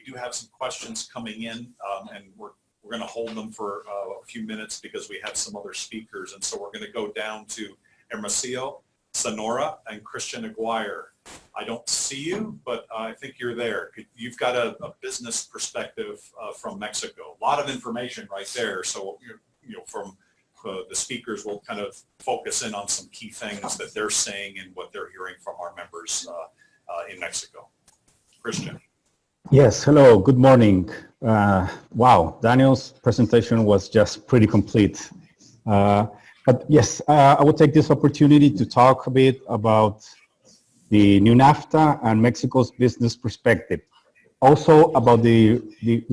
do have some questions coming in, and we're going to hold them for a few minutes because we have some other speakers, and so we're going to go down to Hermosillo, Sonora, and Christian Aguirre. I don't see you, but I think you're there. You've got a business perspective from Mexico. A lot of information right there. So, from the speakers, will kind of focus in on some key things that they're saying and what they're hearing from our members in Mexico. Christian. Yes, hello, good morning. Wow, Daniel's presentation was just pretty complete. But yes, I will take this opportunity to talk a bit about the new NAFTA and Mexico's business perspective. Also about the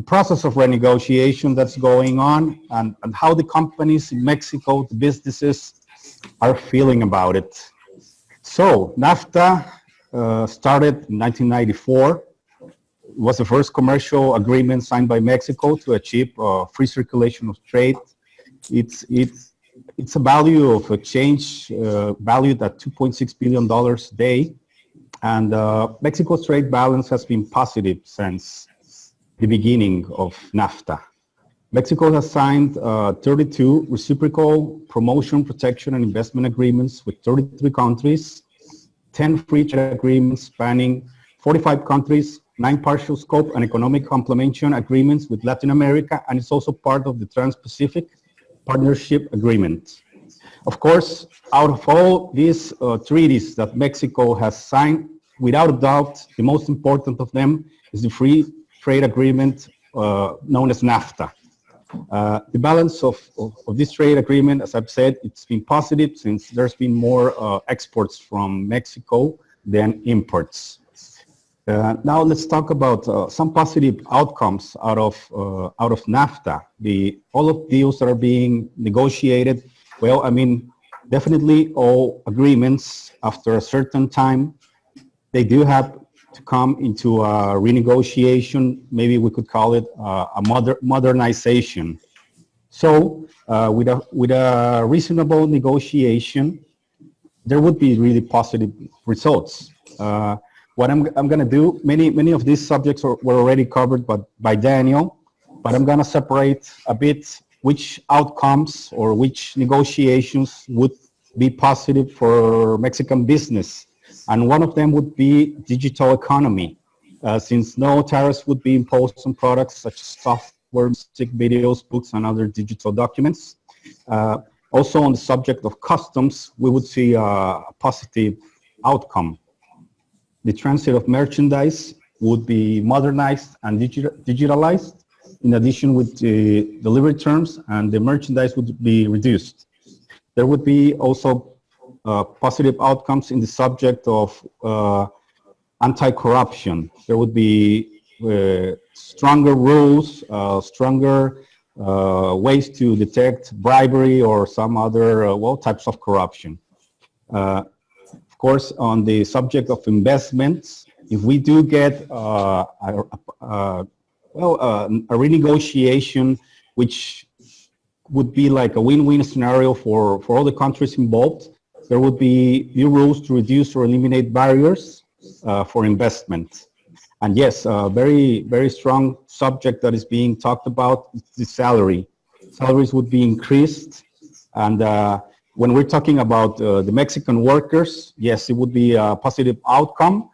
process of renegotiation that's going on and how the companies in Mexico, the businesses, are feeling about it. So NAFTA started in 1994. It was the first commercial agreement signed by Mexico to achieve free circulation of trade. It's a value of exchange valued at $2.6 billion a day. And Mexico's trade balance has been positive since the beginning of NAFTA. Mexico has signed 32 reciprocal promotion, protection, and investment agreements with 33 countries, 10 free trade agreements spanning 45 countries, 9 partial scope and economic complementation agreements with Latin America, and it's also part of the Trans-Pacific Partnership Agreement. Of course, out of all these treaties that Mexico has signed, without a doubt, the most important of them is the free trade agreement known as NAFTA. The balance of this trade agreement, as I've said, it's been positive since there's been more exports from Mexico than imports. Now let's talk about some positive outcomes out of NAFTA. All of deals that are being negotiated. Well, I mean, definitely all agreements after a certain time, they do have to come into a renegotiation. Maybe we could call it a modernization. So with a reasonable negotiation, there would be really positive results. What I'm going to do, many of these subjects were already covered by Daniel, but I'm going to separate a bit which outcomes or which negotiations would be positive for Mexican business. And one of them would be digital economy, since no tariffs would be imposed on products such as software, music, videos, books, and other digital documents. Also on the subject of customs, we would see a positive outcome. The transit of merchandise would be modernized and digitalized, in addition with the delivery terms, and the merchandise would be reduced. There would be also positive outcomes in the subject of anti-corruption. There would be stronger rules, stronger ways to detect bribery or some other types of corruption. Of course, on the subject of investments, if we do get a renegotiation, which would be like a win-win scenario for all the countries involved, there would be new rules to reduce or eliminate barriers for investment. And yes, a very, very strong subject that is being talked about is the salary. Salaries would be increased. And when we're talking about the Mexican workers, yes, it would be a positive outcome.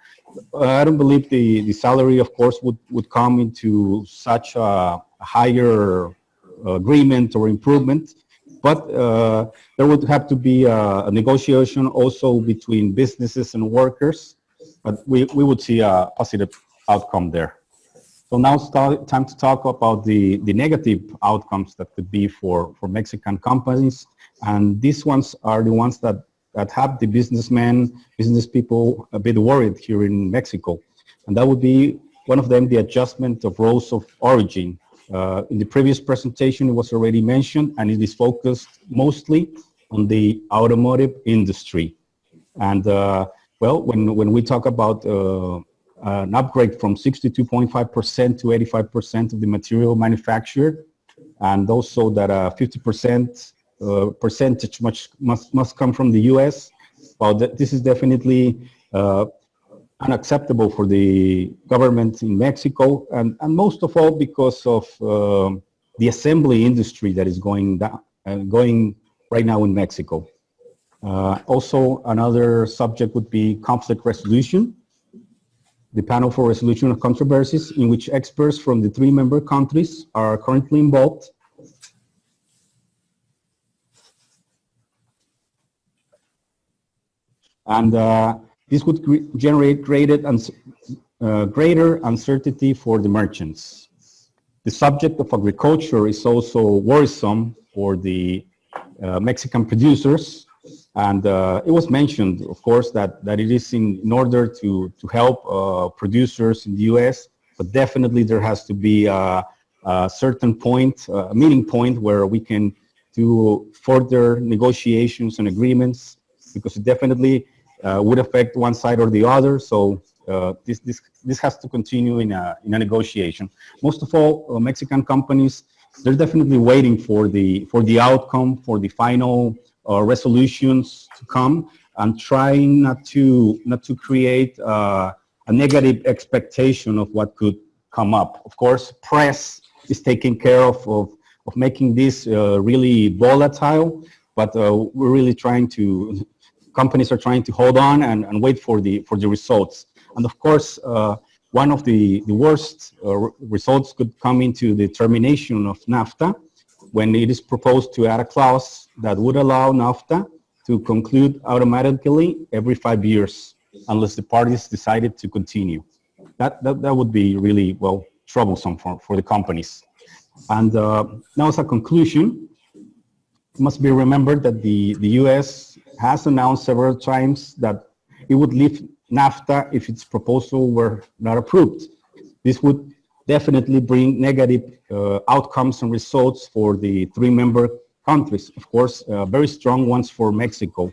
I don't believe the salary, of course, would come into such a higher agreement or improvement. But there would have to be a negotiation also between businesses and workers. But we would see a positive outcome there. So now it's time to talk about the negative outcomes that could be for Mexican companies. And these ones are the ones that have the business people a bit worried here in Mexico. And that would be one of them, the adjustment of rules of origin. In the previous presentation, it was already mentioned, and it is focused mostly on the automotive industry. And when we talk about an upgrade from 62.5% to 85% of the material manufactured, and also that 50% percentage must come from the U.S. Well, this is definitely unacceptable for the government in Mexico, and most of all because of the assembly industry that is going right now in Mexico. Also, another subject would be conflict resolution, the panel for resolution of controversies, in which experts from the 3 member countries are currently involved. And this would generate greater uncertainty for the merchants. The subject of agriculture is also worrisome for the Mexican producers. And it was mentioned, of course, that it is in order to help producers in the U.S., but definitely there has to be a certain point, a meeting point where we can do further negotiations and agreements, because it definitely would affect one side or the other. So this has to continue in a negotiation. Most of all, Mexican companies, they're definitely waiting for the outcome, for the final resolutions to come, and trying not to create a negative expectation of what could come up. Of course, press is taking care of making this really volatile, but we're really companies are trying to hold on and wait for the results. And of course, one of the worst results could come into the termination of NAFTA, when it is proposed to add a clause that would allow NAFTA to conclude automatically every 5 years, unless the parties decided to continue. That would be really, well, troublesome for the companies. And now, as a conclusion, it must be remembered that the U.S. has announced several times that it would leave NAFTA if its proposal were not approved. This would definitely bring negative outcomes and results for the 3 member countries. Of course, very strong ones for Mexico.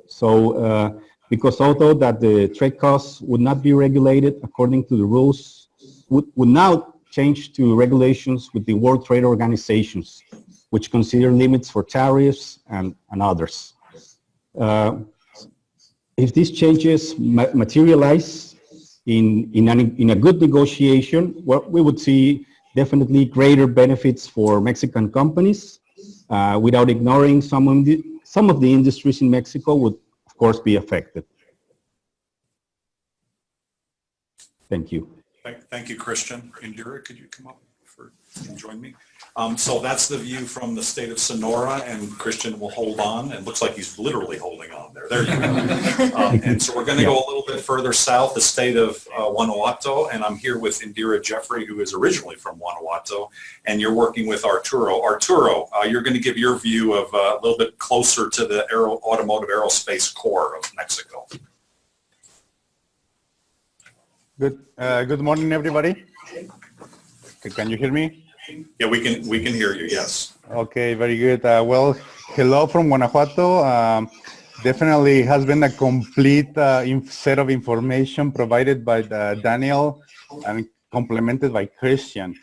So, because although that the trade costs would not be regulated according to the rules, would now change to regulations with the World Trade Organizations, which consider limits for tariffs and others. If these changes materialize in a good negotiation, well, we would see definitely greater benefits for Mexican companies, without ignoring some of the industries in Mexico would, of course, be affected. Thank you. Thank you, Christian. Indira, could you come up and join me? So that's the view from the state of Sonora, and Christian will hold on. It looks like he's literally holding on there. There you go. And so we're going to go a little bit further south, the state of Guanajuato, and I'm here with Indira Jeffrey, who is originally from Guanajuato, and you're working with Arturo. Arturo, you're going to give your view of a little bit closer to the automotive aerospace core of Mexico. Good morning, everybody. Can you hear me? Yeah, we can hear you. Yes. Okay, very good. Well, hello from Guanajuato. Definitely has been a complete set of information provided by Daniel and complemented by Christian.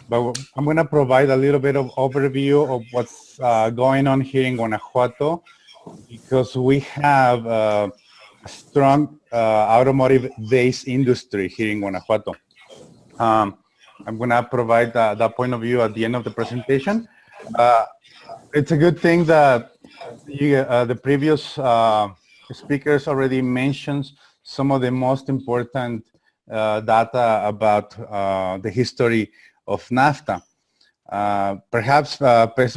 But I'm going to provide a little bit of overview of what's going on here in Guanajuato, because we have a strong automotive-based industry here in Guanajuato. I'm going to provide that point of view at the end of the presentation. It's a good thing that the previous speakers already mentioned some of the most important data about the history of NAFTA. Perhaps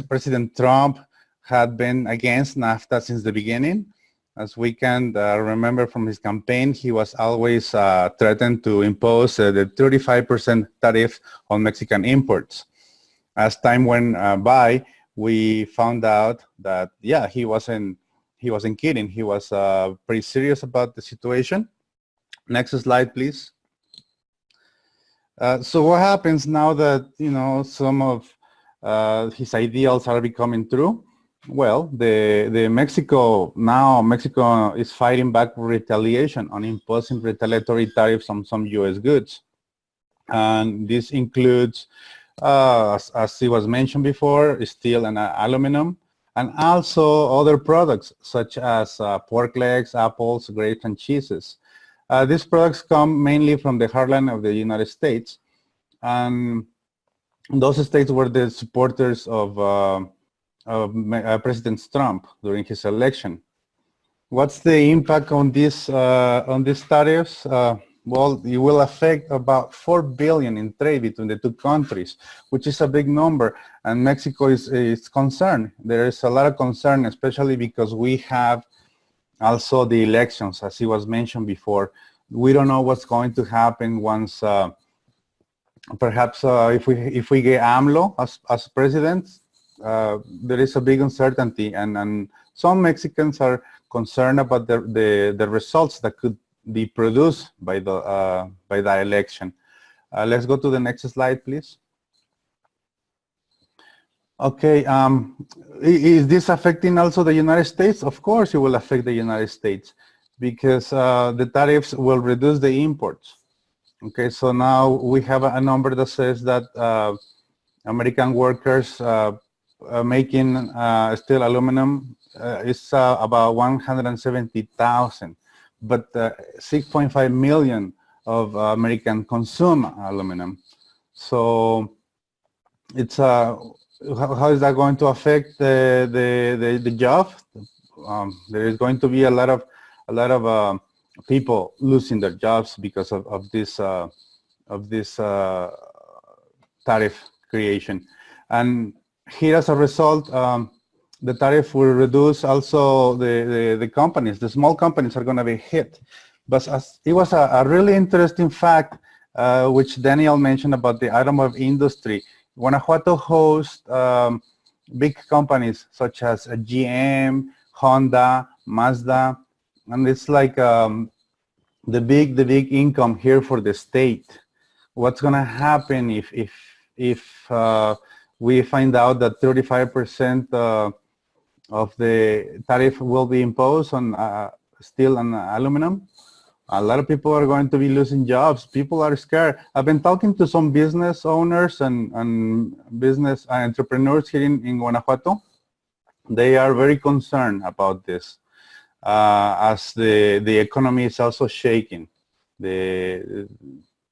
President Trump had been against NAFTA since the beginning. As we can remember from his campaign, he was always threatened to impose the 35% tariff on Mexican imports. As time went by, we found out that, yeah, he wasn't kidding. He was pretty serious about the situation. Next slide, please. So what happens now that, some of his ideals are becoming true? Well, Mexico is fighting back retaliation on imposing retaliatory tariffs on some U.S. goods. And this includes, as it was mentioned before, steel and aluminum, and also other products such as pork legs, apples, grapes, and cheeses. These products come mainly from the heartland of the United States. And those states were the supporters of President Trump during his election. What's the impact on these tariffs? Well, it will affect about 4 billion in trade between the two countries, which is a big number. And Mexico is concerned. There is a lot of concern, especially because we have also the elections, as it was mentioned before. We don't know what's going to happen once, perhaps if we get AMLO as president. There is a big uncertainty, and some Mexicans are concerned about the results that could be produced by the election. Let's go to the next slide, please. Okay, is this affecting also the United States? Of course it will affect the United States, because the tariffs will reduce the imports. Okay, so now we have a number that says that American workers making steel aluminum is about 170,000, but 6.5 million of American consume aluminum. So it's how is that going to affect the job? There is going to be a lot of people losing their jobs because of this tariff creation. And here, as a result, the tariff will reduce also the companies. The small companies are going to be hit. But it was a really interesting fact, which Daniel mentioned about the automotive industry. Guanajuato hosts big companies such as GM, Honda, Mazda, and it's like the big income here for the state. What's going to happen if we find out that 35% of the tariff will be imposed on steel and aluminum? A lot of people are going to be losing jobs. People are scared. I've been talking to some business owners and business entrepreneurs here in Guanajuato. They are very concerned about this, as the economy is also shaking. A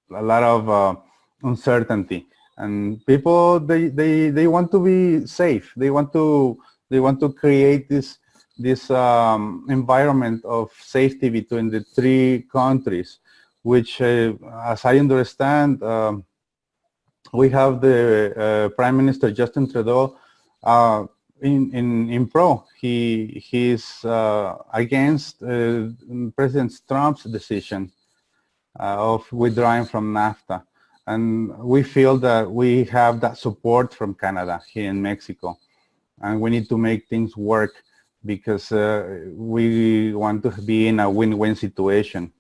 lot of uncertainty, and people they want to be safe. They want to create this environment of safety between the three countries, which, as I understand, we have the Prime Minister Justin Trudeau in pro. He's against President Trump's decision of withdrawing from NAFTA, and we feel that we have that support from Canada here in Mexico, and we need to make things work, because we want to be in a win-win situation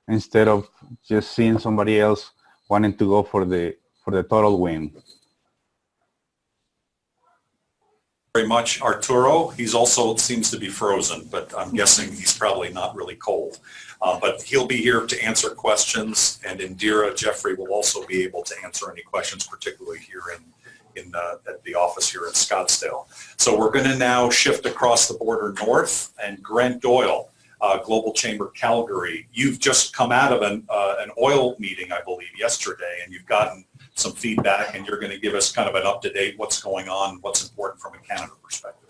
instead of just seeing somebody else wanting to go for the total win. Very much. Arturo, he's also seems to be frozen, but I'm guessing he's probably not really cold. But he'll be here to answer questions, and Indira, Jeffrey will also be able to answer any questions, particularly here at the office here in Scottsdale. So we're going to now shift across the border north, and Grant Doyle, Global Chamber Calgary, you've just come out of an oil meeting, I believe, yesterday, and you've gotten some feedback, and you're going to give us kind of an up-to-date what's going on, what's important from a Canada perspective.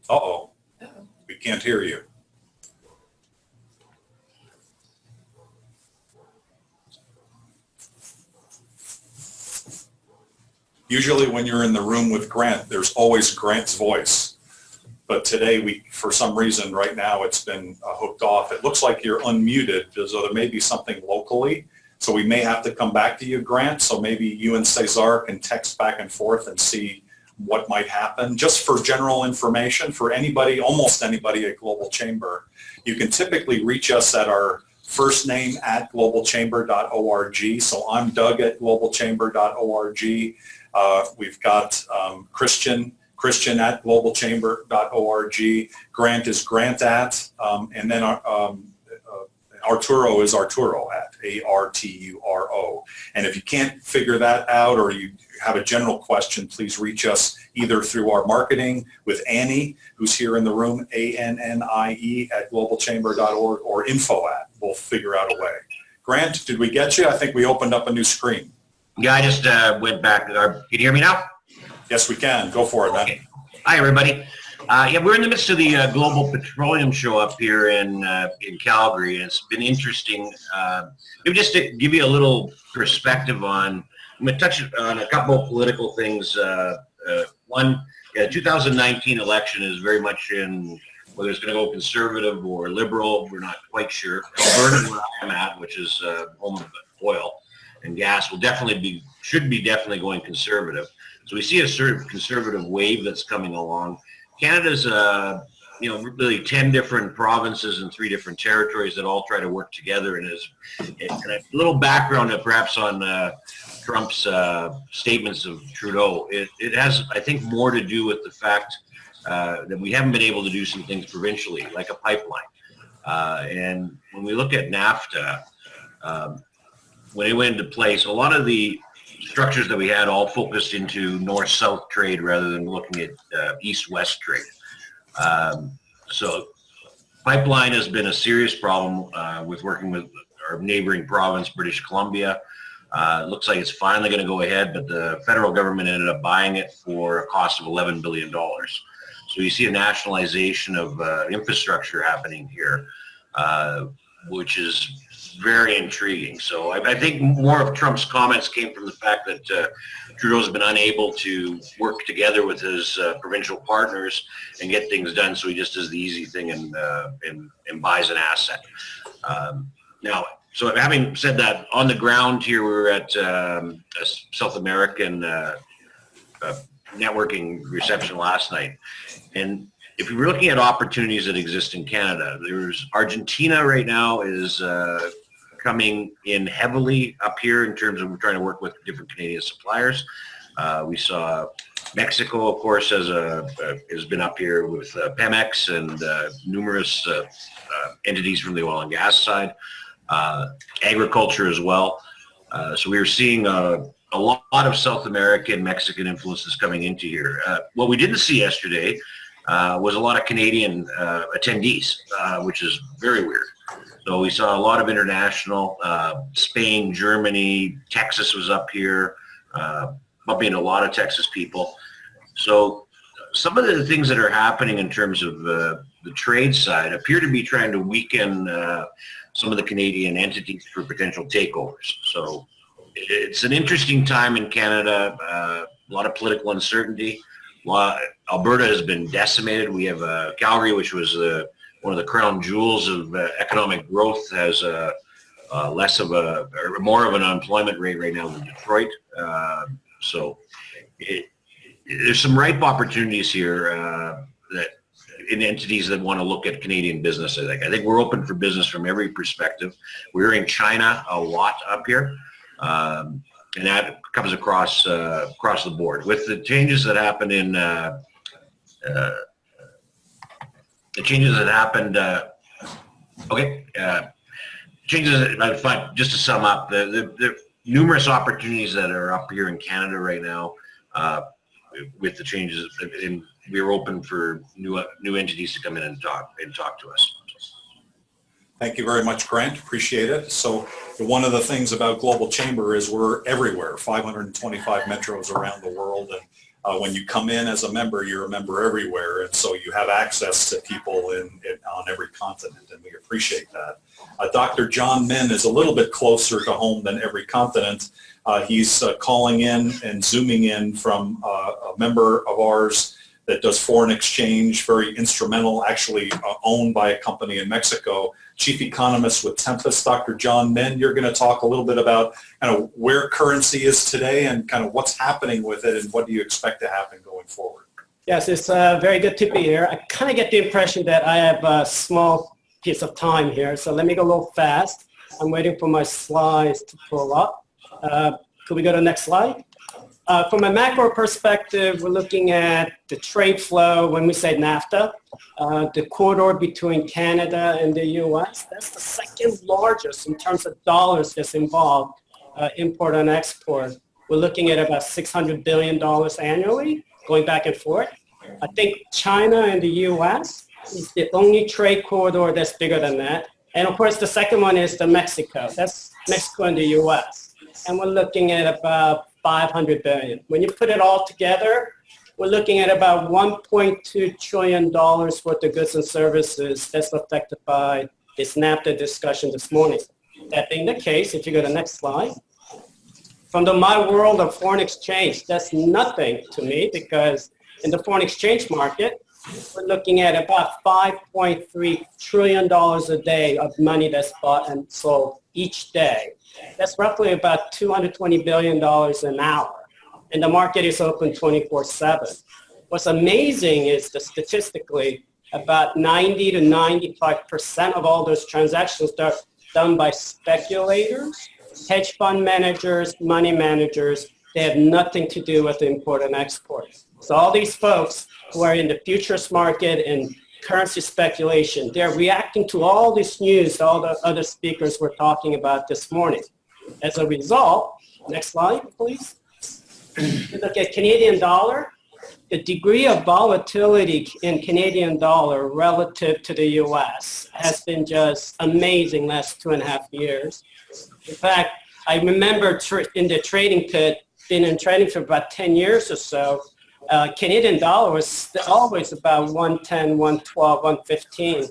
Uh-oh, we can't hear you. Usually when you're in the room with Grant, there's always Grant's voice. But today, for some reason, right now, it's been hooked off. It looks like you're unmuted, so there may be something locally. So we may have to come back to you, Grant. So maybe you and Cesar can text back and forth and see what might happen. Just for general information, for anybody, almost anybody at Global Chamber, you can typically reach us at our first name at globalchamber.org. So I'm Doug at globalchamber.org. We've got Christian at globalchamber.org. Grant is Grant at, and then Arturo is Arturo at, ARTURO. And if you can't figure that out, or you have a general question, please reach us either through our marketing with Annie, who's here in the room, ANNIE at globalchamber.org, or info at. We'll figure out a way. Grant, did we get you? I think we opened up a new screen. Yeah, I just went back. Can you hear me now? Yes, we can. Go for it, man. Okay. Hi, everybody. Yeah, we're in the midst of the Global Petroleum Show up here in Calgary, and it's been interesting. Maybe just to give you a little perspective on, I'm going to touch on a couple of political things. One, 2019 election is very much in whether it's going to go conservative or liberal. We're not quite sure. Alberta, where I'm at, which is home of oil and gas, should be definitely going conservative. So we see a sort of conservative wave that's coming along. Canada's, really 10 different provinces and 3 different territories that all try to work together. And a little background perhaps on Trump's statements of Trudeau. It has, I think, more to do with the fact that we haven't been able to do some things provincially, like a pipeline. And when we look at NAFTA, when it went into place, a lot of the structures that we had all focused into north-south trade rather than looking at east-west trade. So pipeline has been a serious problem with working with our neighboring province, British Columbia. It looks like it's finally going to go ahead, but the federal government ended up buying it for a cost of $11 billion. So you see a nationalization of infrastructure happening here, which is very intriguing. So I think more of Trump's comments came from the fact that Trudeau's been unable to work together with his provincial partners and get things done. So he just does the easy thing and buys an asset. Now, so having said that, on the ground here, we were at a South American networking reception last night. And if you're looking at opportunities that exist in Canada, there's Argentina right now is coming in heavily up here in terms of trying to work with different Canadian suppliers. We saw Mexico, of course, has been up here with Pemex and numerous entities from the oil and gas side, agriculture as well. So we were seeing a lot of South American, Mexican influences coming into here. What we didn't see yesterday was a lot of Canadian attendees, which is very weird. So we saw a lot of international, Spain, Germany, Texas was up here, bumping into a lot of Texas people. So some of the things that are happening in terms of the trade side appear to be trying to weaken some of the Canadian entities for potential takeovers. So it's an interesting time in Canada, a lot of political uncertainty. Alberta has been decimated. We have Calgary, which was one of the crown jewels of economic growth, has more of an unemployment rate right now than Detroit. So there's some ripe opportunities here that in entities that want to look at Canadian business. I think we're open for business from every perspective. We're in China a lot up here. And that comes across the board. With the changes that happened just to sum up, the numerous opportunities that are up here in Canada right now with the changes, and we're open for new entities to come in and talk to us. Thank you very much, Grant. Appreciate it. So one of the things about Global Chamber is we're everywhere, 525 metros around the world. And when you come in as a member, you're a member everywhere. And so you have access to people on every continent, and we appreciate that. Dr. John Min is a little bit closer to home than every continent. He's calling in and Zooming in from a member of ours that does foreign exchange, very instrumental, actually owned by a company in Mexico. Chief Economist with Tempest, Dr. John Min, you're going to talk a little bit about kind of where currency is today and kind of what's happening with it and what do you expect to happen going forward? Yes, it's very good to be here. I kind of get the impression that I have a small piece of time here, so let me go a little fast. I'm waiting for my slides to pull up. Could we go to the next slide? From a macro perspective, we're looking at the trade flow when we say NAFTA, the corridor between Canada and the U.S. That's the second largest in terms of dollars that's involved, import and export. We're looking at about $600 billion annually, going back and forth. I think China and the U.S. is the only trade corridor that's bigger than that. And of course, the second one is the Mexico. That's Mexico and the U.S. and we're looking at about 500 billion. When you put it all together, we're looking at about $1.2 trillion worth of goods and services that's affected by this NAFTA discussion this morning. That being the case, if you go to the next slide, from my world of foreign exchange, that's nothing to me because in the foreign exchange market, we're looking at about $5.3 trillion a day of money that's bought and sold each day. That's roughly about $220 billion an hour. And the market is open 24/7. What's amazing is that statistically, about 90 to 95% of all those transactions are done by speculators, hedge fund managers, money managers. They have nothing to do with import and export. So all these folks who are in the futures market and currency speculation, they're reacting to all this news, all the other speakers were talking about this morning. As a result, next slide, please. Look at Canadian dollar. The degree of volatility in Canadian dollar relative to the U.S. has been just amazing last 2.5 years. In fact, I remember in the trading pit, been in trading for about 10 years or so, Canadian dollar was always about 110, 112, 115.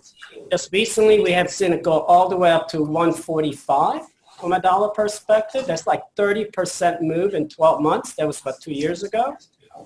Just recently, we have seen it go all the way up to 145 from a dollar perspective. That's like 30% move in 12 months. That was about 2 years ago.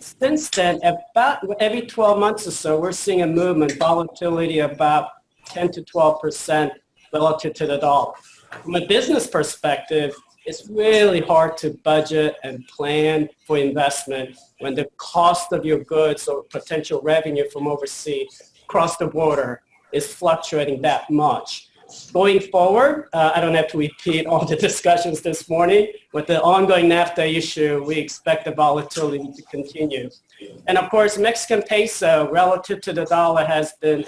Since then, about every 12 months or so, we're seeing a movement, volatility about 10 to 12% relative to the dollar. From a business perspective, it's really hard to budget and plan for investment when the cost of your goods or potential revenue from overseas across the border is fluctuating that much. Going forward, I don't have to repeat all the discussions this morning. With the ongoing NAFTA issue, we expect the volatility to continue. And of course, Mexican peso relative to the dollar has been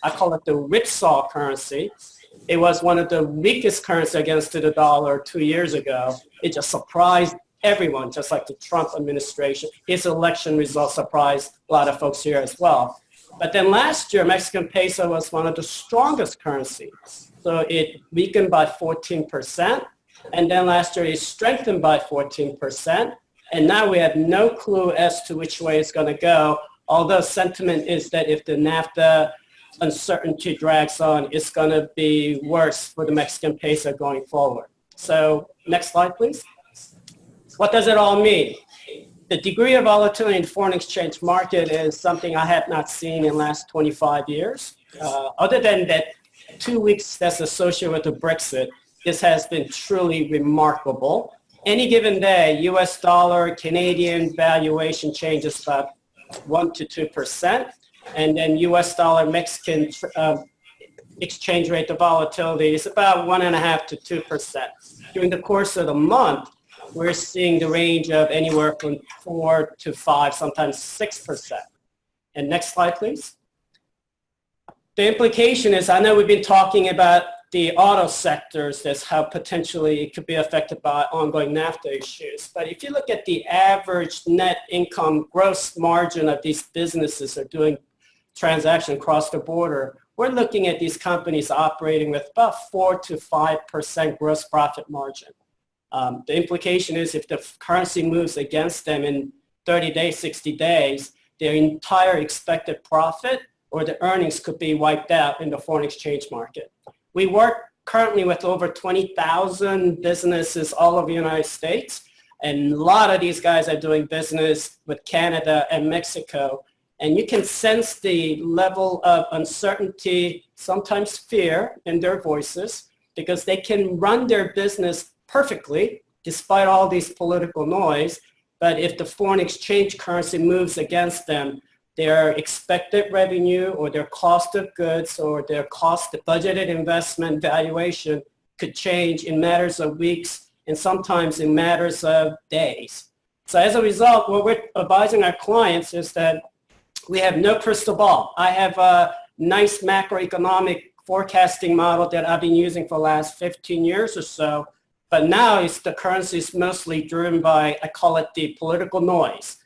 I call it the whipsaw currency. It was one of the weakest currencies against the dollar 2 years ago. It just surprised everyone, just like the Trump administration. His election results surprised a lot of folks here as well. But then last year, Mexican peso was one of the strongest currencies. So it weakened by 14%. And then last year, it strengthened by 14%. And now we have no clue as to which way it's going to go, although sentiment is that if the NAFTA uncertainty drags on, it's going to be worse for the Mexican peso going forward. So next slide, please. What does it all mean? The degree of volatility in the foreign exchange market is something I have not seen in the last 25 years. Other than that 2 weeks that's associated with the Brexit, this has been truly remarkable. Any given day, US dollar, Canadian valuation changes about 1 to 2%. And then US dollar, Mexican exchange rate, the volatility is about 1.5 to 2%. During the course of the month, we're seeing the range of anywhere from 4 to 5, sometimes 6%. And next slide, please. The implication is, I know we've been talking about the auto sectors, that's how potentially it could be affected by ongoing NAFTA issues. But if you look at the average net income gross margin of these businesses are doing transaction across the border, we're looking at these companies operating with about 4 to 5% gross profit margin. The implication is if the currency moves against them in 30 days, 60 days, their entire expected profit or the earnings could be wiped out in the foreign exchange market. We work currently with over 20,000 businesses all over the United States, and a lot of these guys are doing business with Canada and Mexico. And you can sense the level of uncertainty, sometimes fear in their voices, because they can run their business perfectly despite all these political noise. But if the foreign exchange currency moves against them, their expected revenue or their cost of goods or their cost of budgeted investment valuation could change in matters of weeks and sometimes in matters of days. So as a result, what we're advising our clients is that we have no crystal ball. I have a nice macroeconomic forecasting model that I've been using for the last 15 years or so, but now the currency is mostly driven by, I call it the political noise,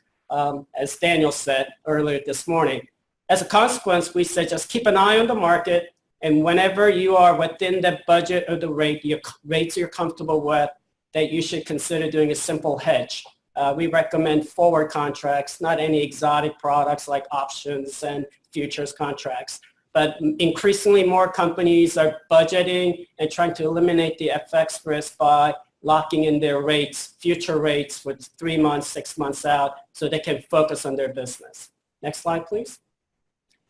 as Daniel said earlier this morning. As a consequence, we say just keep an eye on the market, and whenever you are within the budget or the rates you're comfortable with, that you should consider doing a simple hedge. We recommend forward contracts, not any exotic products like options and futures contracts. But increasingly more companies are budgeting and trying to eliminate the FX risk by locking in their rates, future rates with 3 months, 6 months out, so they can focus on their business. Next slide, please.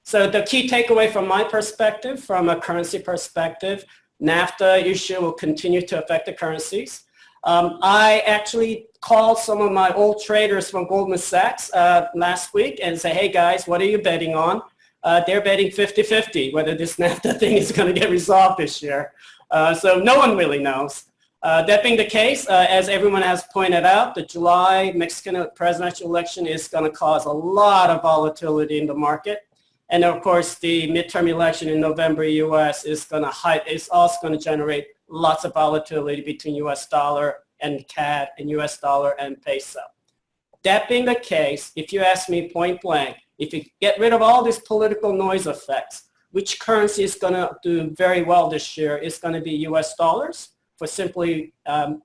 So the key takeaway from my perspective, from a currency perspective, NAFTA issue will continue to affect the currencies. I actually called some of my old traders from Goldman Sachs last week and say, hey guys, what are you betting on? They're betting 50-50 whether this NAFTA thing is going to get resolved this year. So no one really knows. That being the case, as everyone has pointed out, the July Mexican presidential election is going to cause a lot of volatility in the market. And of course, the midterm election in November U.S. is also going to generate lots of volatility between U.S. dollar and CAD and U.S. dollar and peso. That being the case, if you ask me point blank, if you get rid of all these political noise effects, which currency is going to do very well this year is going to be U.S. dollars. For simply the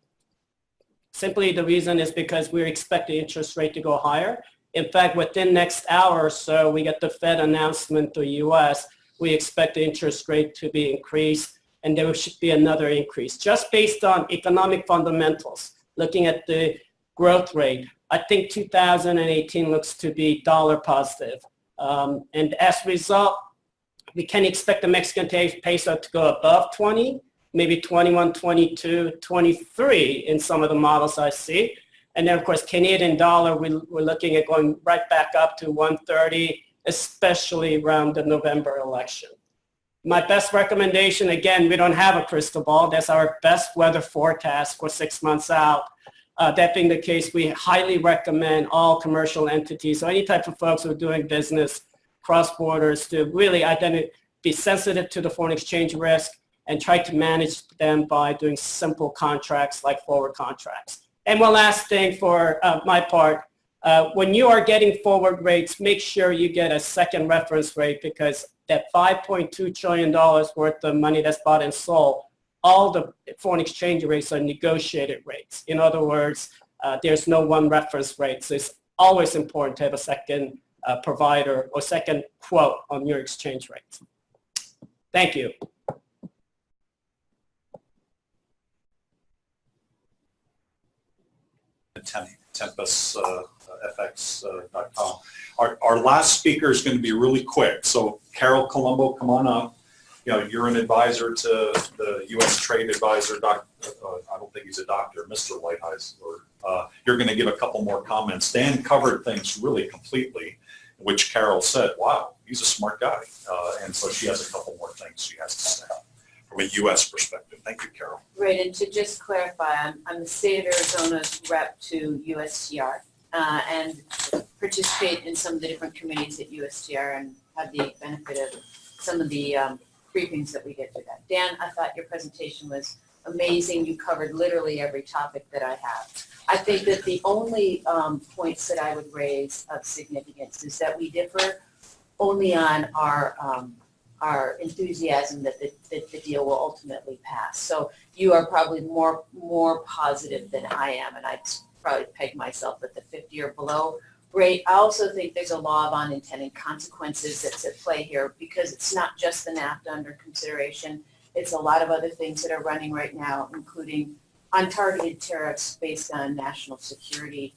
reason is because we expect the interest rate to go higher. In fact, within next hour or so, we get the Fed announcement to the U.S. We expect the interest rate to be increased, and there should be another increase. Just based on economic fundamentals, looking at the growth rate, I think 2018 looks to be dollar positive. And as a result, we can expect the Mexican peso to go above 20, maybe 21, 22, 23 in some of the models I see. And then, of course, Canadian dollar, we're looking at going right back up to 130, especially around the November election. My best recommendation, again, we don't have a crystal ball. That's our best weather forecast for 6 months out. That being the case, we highly recommend all commercial entities, so any type of folks who are doing business cross borders, to really be sensitive to the foreign exchange risk and try to manage them by doing simple contracts like forward contracts. And one last thing for my part, when you are getting forward rates, make sure you get a second reference rate, because that $5.2 trillion worth of money that's bought and sold, all the foreign exchange rates are negotiated rates. In other words, there's no one reference rate. So it's always important to have a second provider or second quote on your exchange rates. Thank you. TempestFX.com. Our last speaker is going to be really quick. So Carol Colombo, come on up. You know, you're an advisor to the U.S. Trade Advisor, I don't think he's a doctor, Mr. Lighthizer. You're going to give a couple more comments. Dan covered things really completely, which Carol said, wow, he's a smart guy. And so she has a couple more things she has to say from a U.S. perspective. Thank you, Carol. Right, and to just clarify, I'm the state of Arizona's rep to USTR and participate in some of the different committees at USTR and have the benefit of some of the briefings that we get to that. Dan, I thought your presentation was amazing. You covered literally every topic that I have. I think that the only points that I would raise of significance is that we differ only on our enthusiasm that the deal will ultimately pass. So you are probably more positive than I am, and I'd probably peg myself at the 50 or below rate. I also think there's a law of unintended consequences that's at play here, because it's not just the NAFTA under consideration. It's a lot of other things that are running right now, including untargeted tariffs based on national security,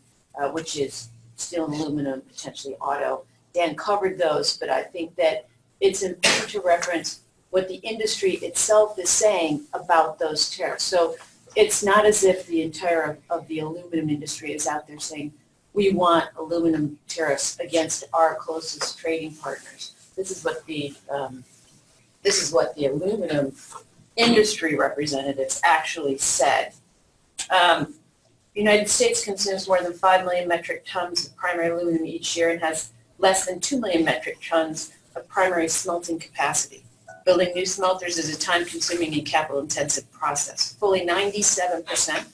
which is steel and aluminum, potentially auto. Dan covered those, but I think that it's important to reference what the industry itself is saying about those tariffs. So it's not as if the entire of the aluminum industry is out there saying, we want aluminum tariffs against our closest trading partners. This is what the aluminum industry representatives actually said. The United States consumes more than 5 million metric tons of primary aluminum each year and has less than 2 million metric tons of primary smelting capacity. Building new smelters is a time-consuming and capital-intensive process. Fully 97%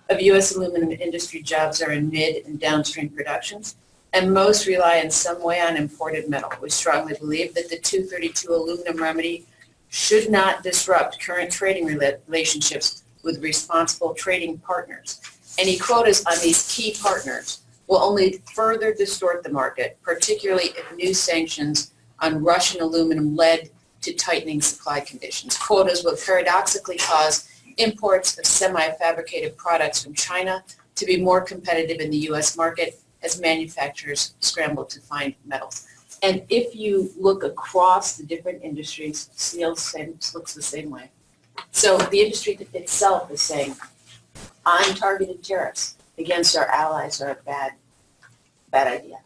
of U.S. aluminum industry jobs are in mid and downstream productions, and most rely in some way on imported metal. We strongly believe that the 232 aluminum remedy should not disrupt current trading relationships with responsible trading partners. Any quotas on these key partners will only further distort the market, particularly if new sanctions on Russian aluminum led to tightening supply conditions. Quotas will paradoxically cause imports of semi-fabricated products from China to be more competitive in the U.S. market as manufacturers scramble to find metals. And if you look across the different industries, steel looks the same way. So the industry itself is saying untargeted tariffs against our allies are a bad idea.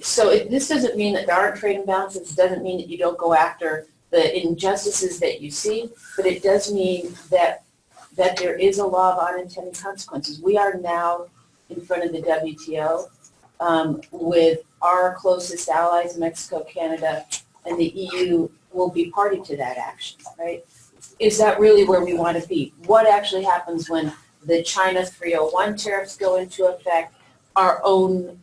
So this doesn't mean that there aren't trade imbalances. It doesn't mean that you don't go after the injustices that you see, but it does mean that there is a law of unintended consequences. We are now in front of the WTO with our closest allies, Mexico, Canada, and the EU will be party to that action, right? Is that really where we want to be? What actually happens when the China 301 tariffs go into effect, our own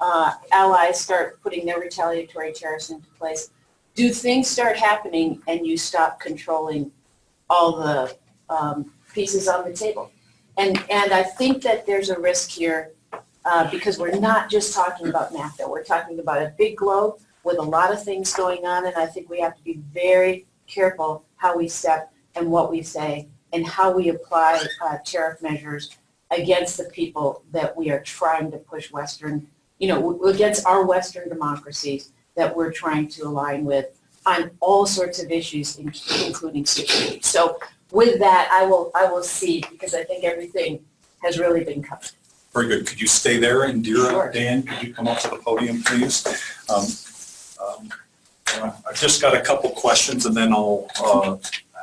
allies start putting their retaliatory tariffs into place? Do things start happening and you stop controlling all the pieces on the table? And I think that there's a risk here because we're not just talking about NAFTA. We're talking about a big globe with a lot of things going on, and I think we have to be very careful how we step and what we say and how we apply tariff measures against the people that we are trying to push Western, against our Western democracies that we're trying to align with on all sorts of issues, including security. So with that, I will cede because I think everything has really been covered. Very good. Could you stay there, Indira? Sure. Dan, could you come up to the podium, please? I've just got a couple questions, and then I'll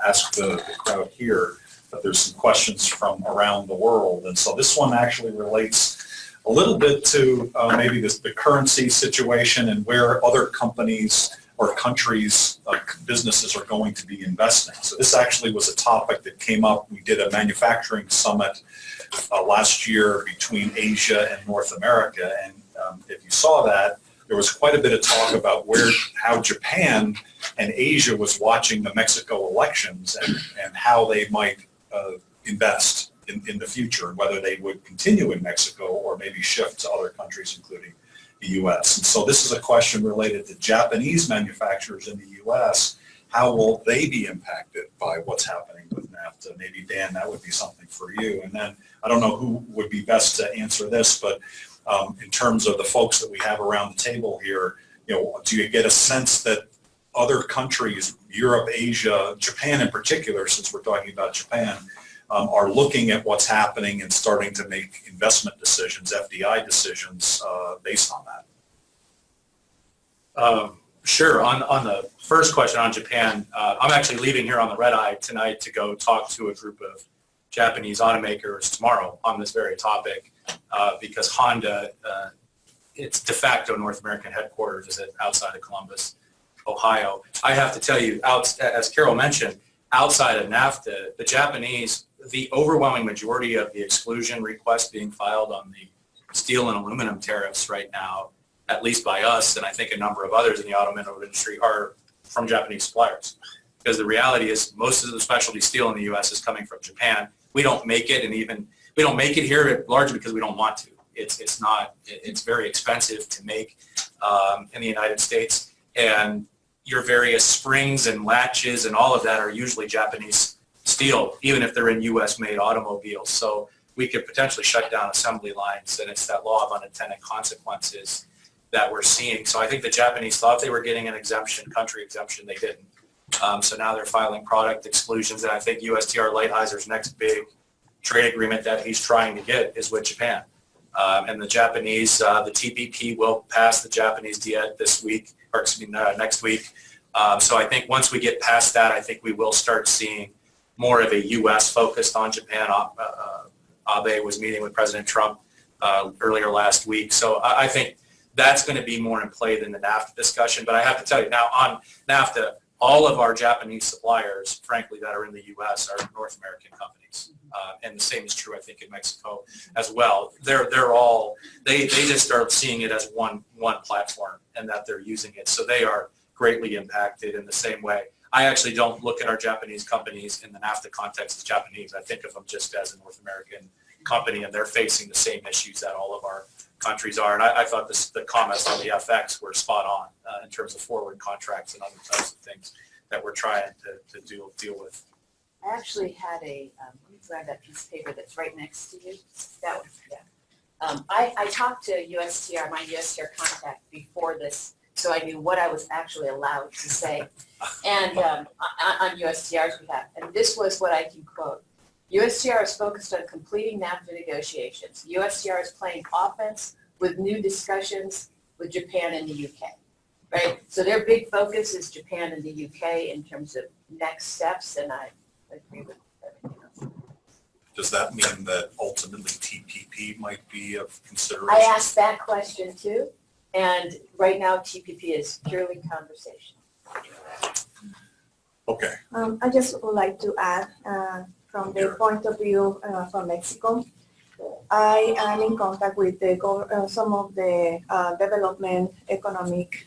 ask the crowd here. But there's some questions from around the world, and so this one actually relates a little bit to maybe the currency situation and where other companies or countries, businesses are going to be investing. So this actually was a topic that came up. We did a manufacturing summit last year between Asia and North America, and if you saw that, there was quite a bit of talk about how Japan and Asia was watching the Mexico elections and how they might invest in the future, and whether they would continue in Mexico or maybe shift to other countries, including the U.S. And so this is a question related to Japanese manufacturers in the U.S. How will they be impacted by what's happening with NAFTA? Maybe, Dan, that would be something for you. And then I don't know who would be best to answer this, but in terms of the folks that we have around the table here, do you get a sense that other countries, Europe, Asia, Japan in particular, since we're talking about Japan, are looking at what's happening and starting to make investment decisions, FDI decisions, based on that? Sure. On the first question on Japan, I'm actually leaving here on the red eye tonight to go talk to a group of Japanese automakers tomorrow on this very topic because Honda, its de facto North American headquarters is outside of Columbus, Ohio. I have to tell you, as Carol mentioned, outside of NAFTA, the Japanese, the overwhelming majority of the exclusion requests being filed on the steel and aluminum tariffs right now, at least by us, and I think a number of others in the automotive industry, are from Japanese suppliers. Because the reality is most of the specialty steel in the U.S. is coming from Japan. We don't make it, and even we don't make it here largely because we don't want to. It's very expensive to make in the United States, and your various springs and latches and all of that are usually Japanese steel, even if they're in U.S.-made automobiles. So we could potentially shut down assembly lines, and it's that law of unintended consequences that we're seeing. So I think the Japanese thought they were getting an exemption, country exemption. They didn't. So now they're filing product exclusions, and I think USTR Lighthizer's next big trade agreement that he's trying to get is with Japan. And the Japanese, the TPP will pass the Japanese diet this week, or excuse me, next week. So I think once we get past that, I think we will start seeing more of a U.S. focused on Japan. Abe was meeting with President Trump earlier last week. So I think that's going to be more in play than the NAFTA discussion. But I have to tell you now on NAFTA, all of our Japanese suppliers, frankly, that are in the U.S. are North American companies. And the same is true, I think, in Mexico as well. They're all, they just start seeing it as one platform and that they're using it. So they are greatly impacted in the same way. I actually don't look at our Japanese companies in the NAFTA context as Japanese. I think of them just as a North American company, and they're facing the same issues that all of our countries are. And I thought the comments on the FX were spot on in terms of forward contracts and other types of things that we're trying to deal with. I actually had let me grab that piece of paper that's right next to you. That one, yeah. I talked to USTR, my USTR contact before this, so I knew what I was actually allowed to say, and on USTR's behalf. And this was what I can quote. USTR is focused on completing NAFTA negotiations. USTR is playing offense with new discussions with Japan and the UK, right? So their big focus is Japan and the UK in terms of next steps, and I agree with everything else. Does that mean that ultimately TPP might be of consideration? I asked that question too, and right now TPP is purely conversation. Okay. I just would like to add, from the point of view from Mexico, I am in contact with some of the development economic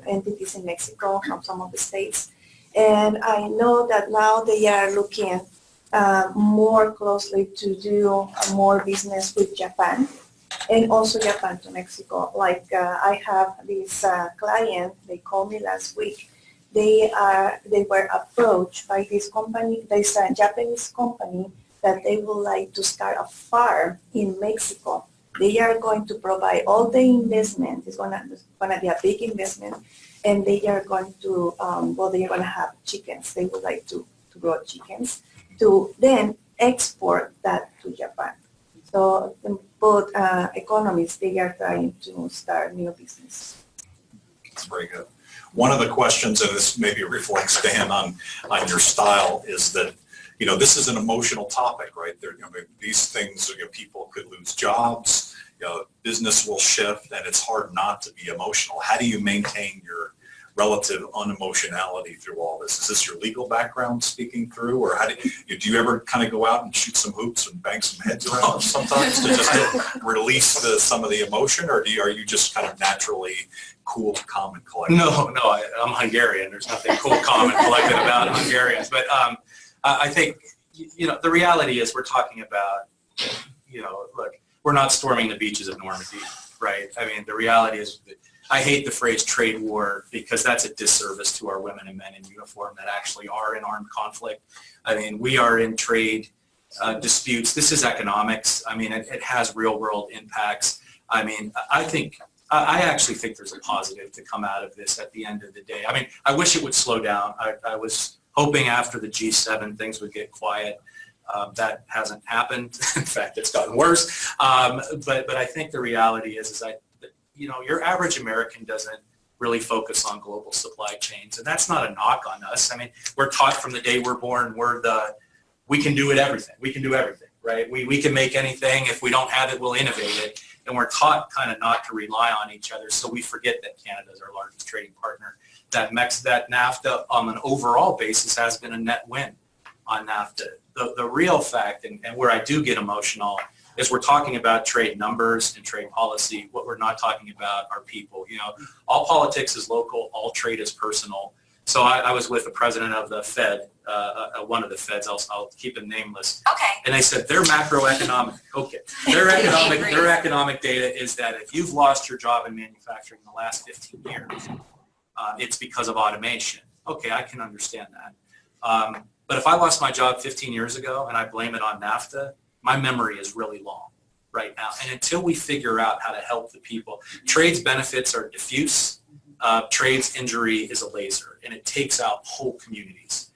entities in Mexico from some of the states. And I know that now they are looking more closely to do more business with Japan and also Japan to Mexico. Like I have this client, they called me last week. They were approached by this company, this Japanese company, that they would like to start a farm in Mexico. They are going to provide all the investment. It's gonna be a big investment, and they are going to they are gonna have chickens. They would like to grow chickens to then export that to Japan. So both economies, they are trying to start new business. That's very good. One of the questions, and this maybe reflects, Dan, on your style, is that, you know, this is an emotional topic, right? There, you know, these things, you know, people could lose jobs, you know, business will shift, and it's hard not to be emotional. How do you maintain your relative unemotionality through all this? Is this your legal background speaking through, or how do you ever kind of go out and shoot some hoops and bang some heads around sometimes to just release some of the emotion, or are you just kind of naturally cool, calm, and collected? No, I'm Hungarian. There's nothing cool, calm, and collected about Hungarians. But I think, you know, the reality is we're talking about, you know, look, we're not storming the beaches of Normandy, right? I mean, the reality is, I hate the phrase trade war because that's a disservice to our women and men in uniform that actually are in armed conflict. I mean, we are in trade disputes. This is economics. I mean, it has real world impacts. I mean, I actually think there's a positive to come out of this at the end of the day. I mean, I wish it would slow down. I was hoping after the G7 things would get quiet. That hasn't happened. In fact, it's gotten worse. But I think the reality is you know, your average American doesn't really focus on global supply chains, and that's not a knock on us. I mean, we're taught from the day we're born, we can do everything. We can do everything, right? We can make anything. If we don't have it, we'll innovate it. And we're taught kind of not to rely on each other, so we forget that Canada is our largest trading partner. That NAFTA on an overall basis has been a net win on NAFTA. The real fact, and where I do get emotional, is we're talking about trade numbers and trade policy. What we're not talking about are people. You know, all politics is local, all trade is personal. So I was with the president of the Fed, one of the Feds, I'll keep it nameless. Okay. And they said their macroeconomic, their economic data is that if you've lost your job in manufacturing in the last 15 years, it's because of automation. Okay, I can understand that. But if I lost my job 15 years ago and I blame it on NAFTA, my memory is really long right now. And until we figure out how to help the people, trade's benefits are diffuse. Trade's injury is a laser, and it takes out whole communities,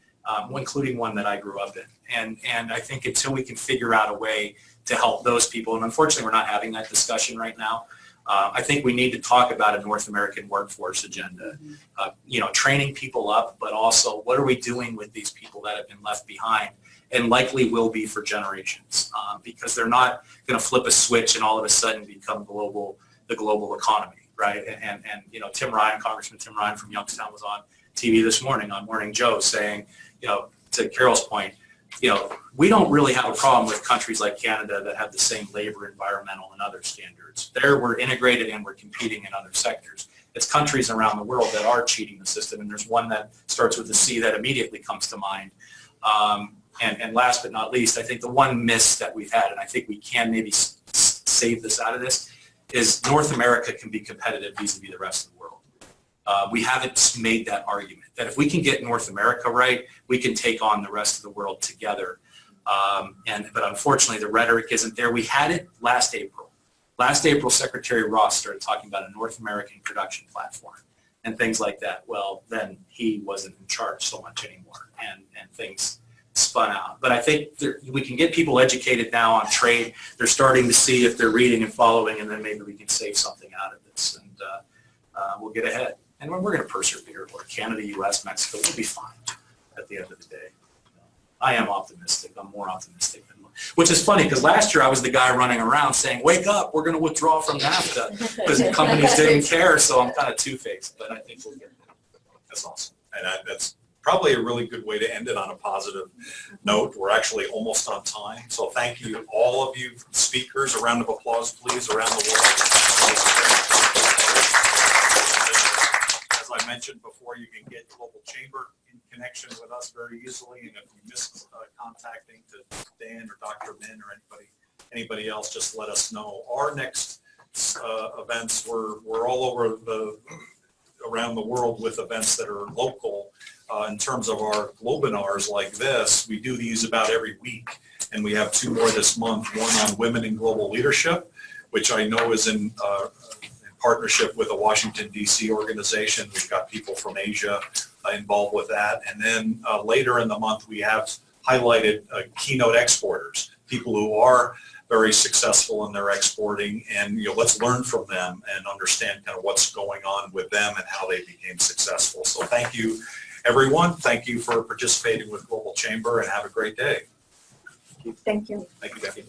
including one that I grew up in. And I think until we can figure out a way to help those people, and unfortunately we're not having that discussion right now, I think we need to talk about a North American workforce agenda, you know, training people up, but also what are we doing with these people that have been left behind and likely will be for generations, because they're not going to flip a switch and all of a sudden become the global economy, right? And you know, Congressman Tim Ryan from Youngstown was on TV this morning on Morning Joe saying, you know, to Carol's point, you know, we don't really have a problem with countries like Canada that have the same labor, environmental, and other standards. There we're integrated and we're competing in other sectors. it's countries around the world that are cheating the system, and there's one that starts with a C that immediately comes to mind. And last but not least, I think the one miss that we've had, and I think we can maybe save this out of this, is North America can be competitive vis-a-vis the rest of the world. We haven't made that argument, that if we can get North America right, we can take on the rest of the world together. But unfortunately, the rhetoric isn't there. We had it last April. Last April, Secretary Ross started talking about a North American production platform and things like that. Well, then he wasn't in charge so much anymore, and things spun out. But I think we can get people educated now on trade. They're starting to see if they're reading and following, and then maybe we can save something out of this, and we'll get ahead. And we're going to persevere. Or Canada, U.S., Mexico, we'll be fine at the end of the day. I am optimistic. I'm more optimistic than most. Which is funny, because last year I was the guy running around saying, wake up, we're going to withdraw from NAFTA, because companies didn't care, so I'm kind of two-faced, but I think we'll get there. That's awesome. And that's probably a really good way to end it on a positive note. We're actually almost on time. So thank you, all of you speakers. A round of applause, please, around the world. As I mentioned before, you can get Global Chamber in connection with us very easily. And if you miss contacting to Dan or Dr. Min or anybody else, just let us know. Our next events, we're all over around the world with events that are local. In terms of our globinars like this, we do these about every week, and we have 2 more this month, one on women in global leadership, which I know is in partnership with a Washington, D.C. organization. We've got people from Asia involved with that. And then later in the month, we have highlighted keynote exporters, people who are very successful in their exporting, and let's learn from them and understand kind of what's going on with them and how they became successful. So thank you, everyone. Thank you for participating with Global Chamber, and have a great day. Thank you. Thank you, Debbie.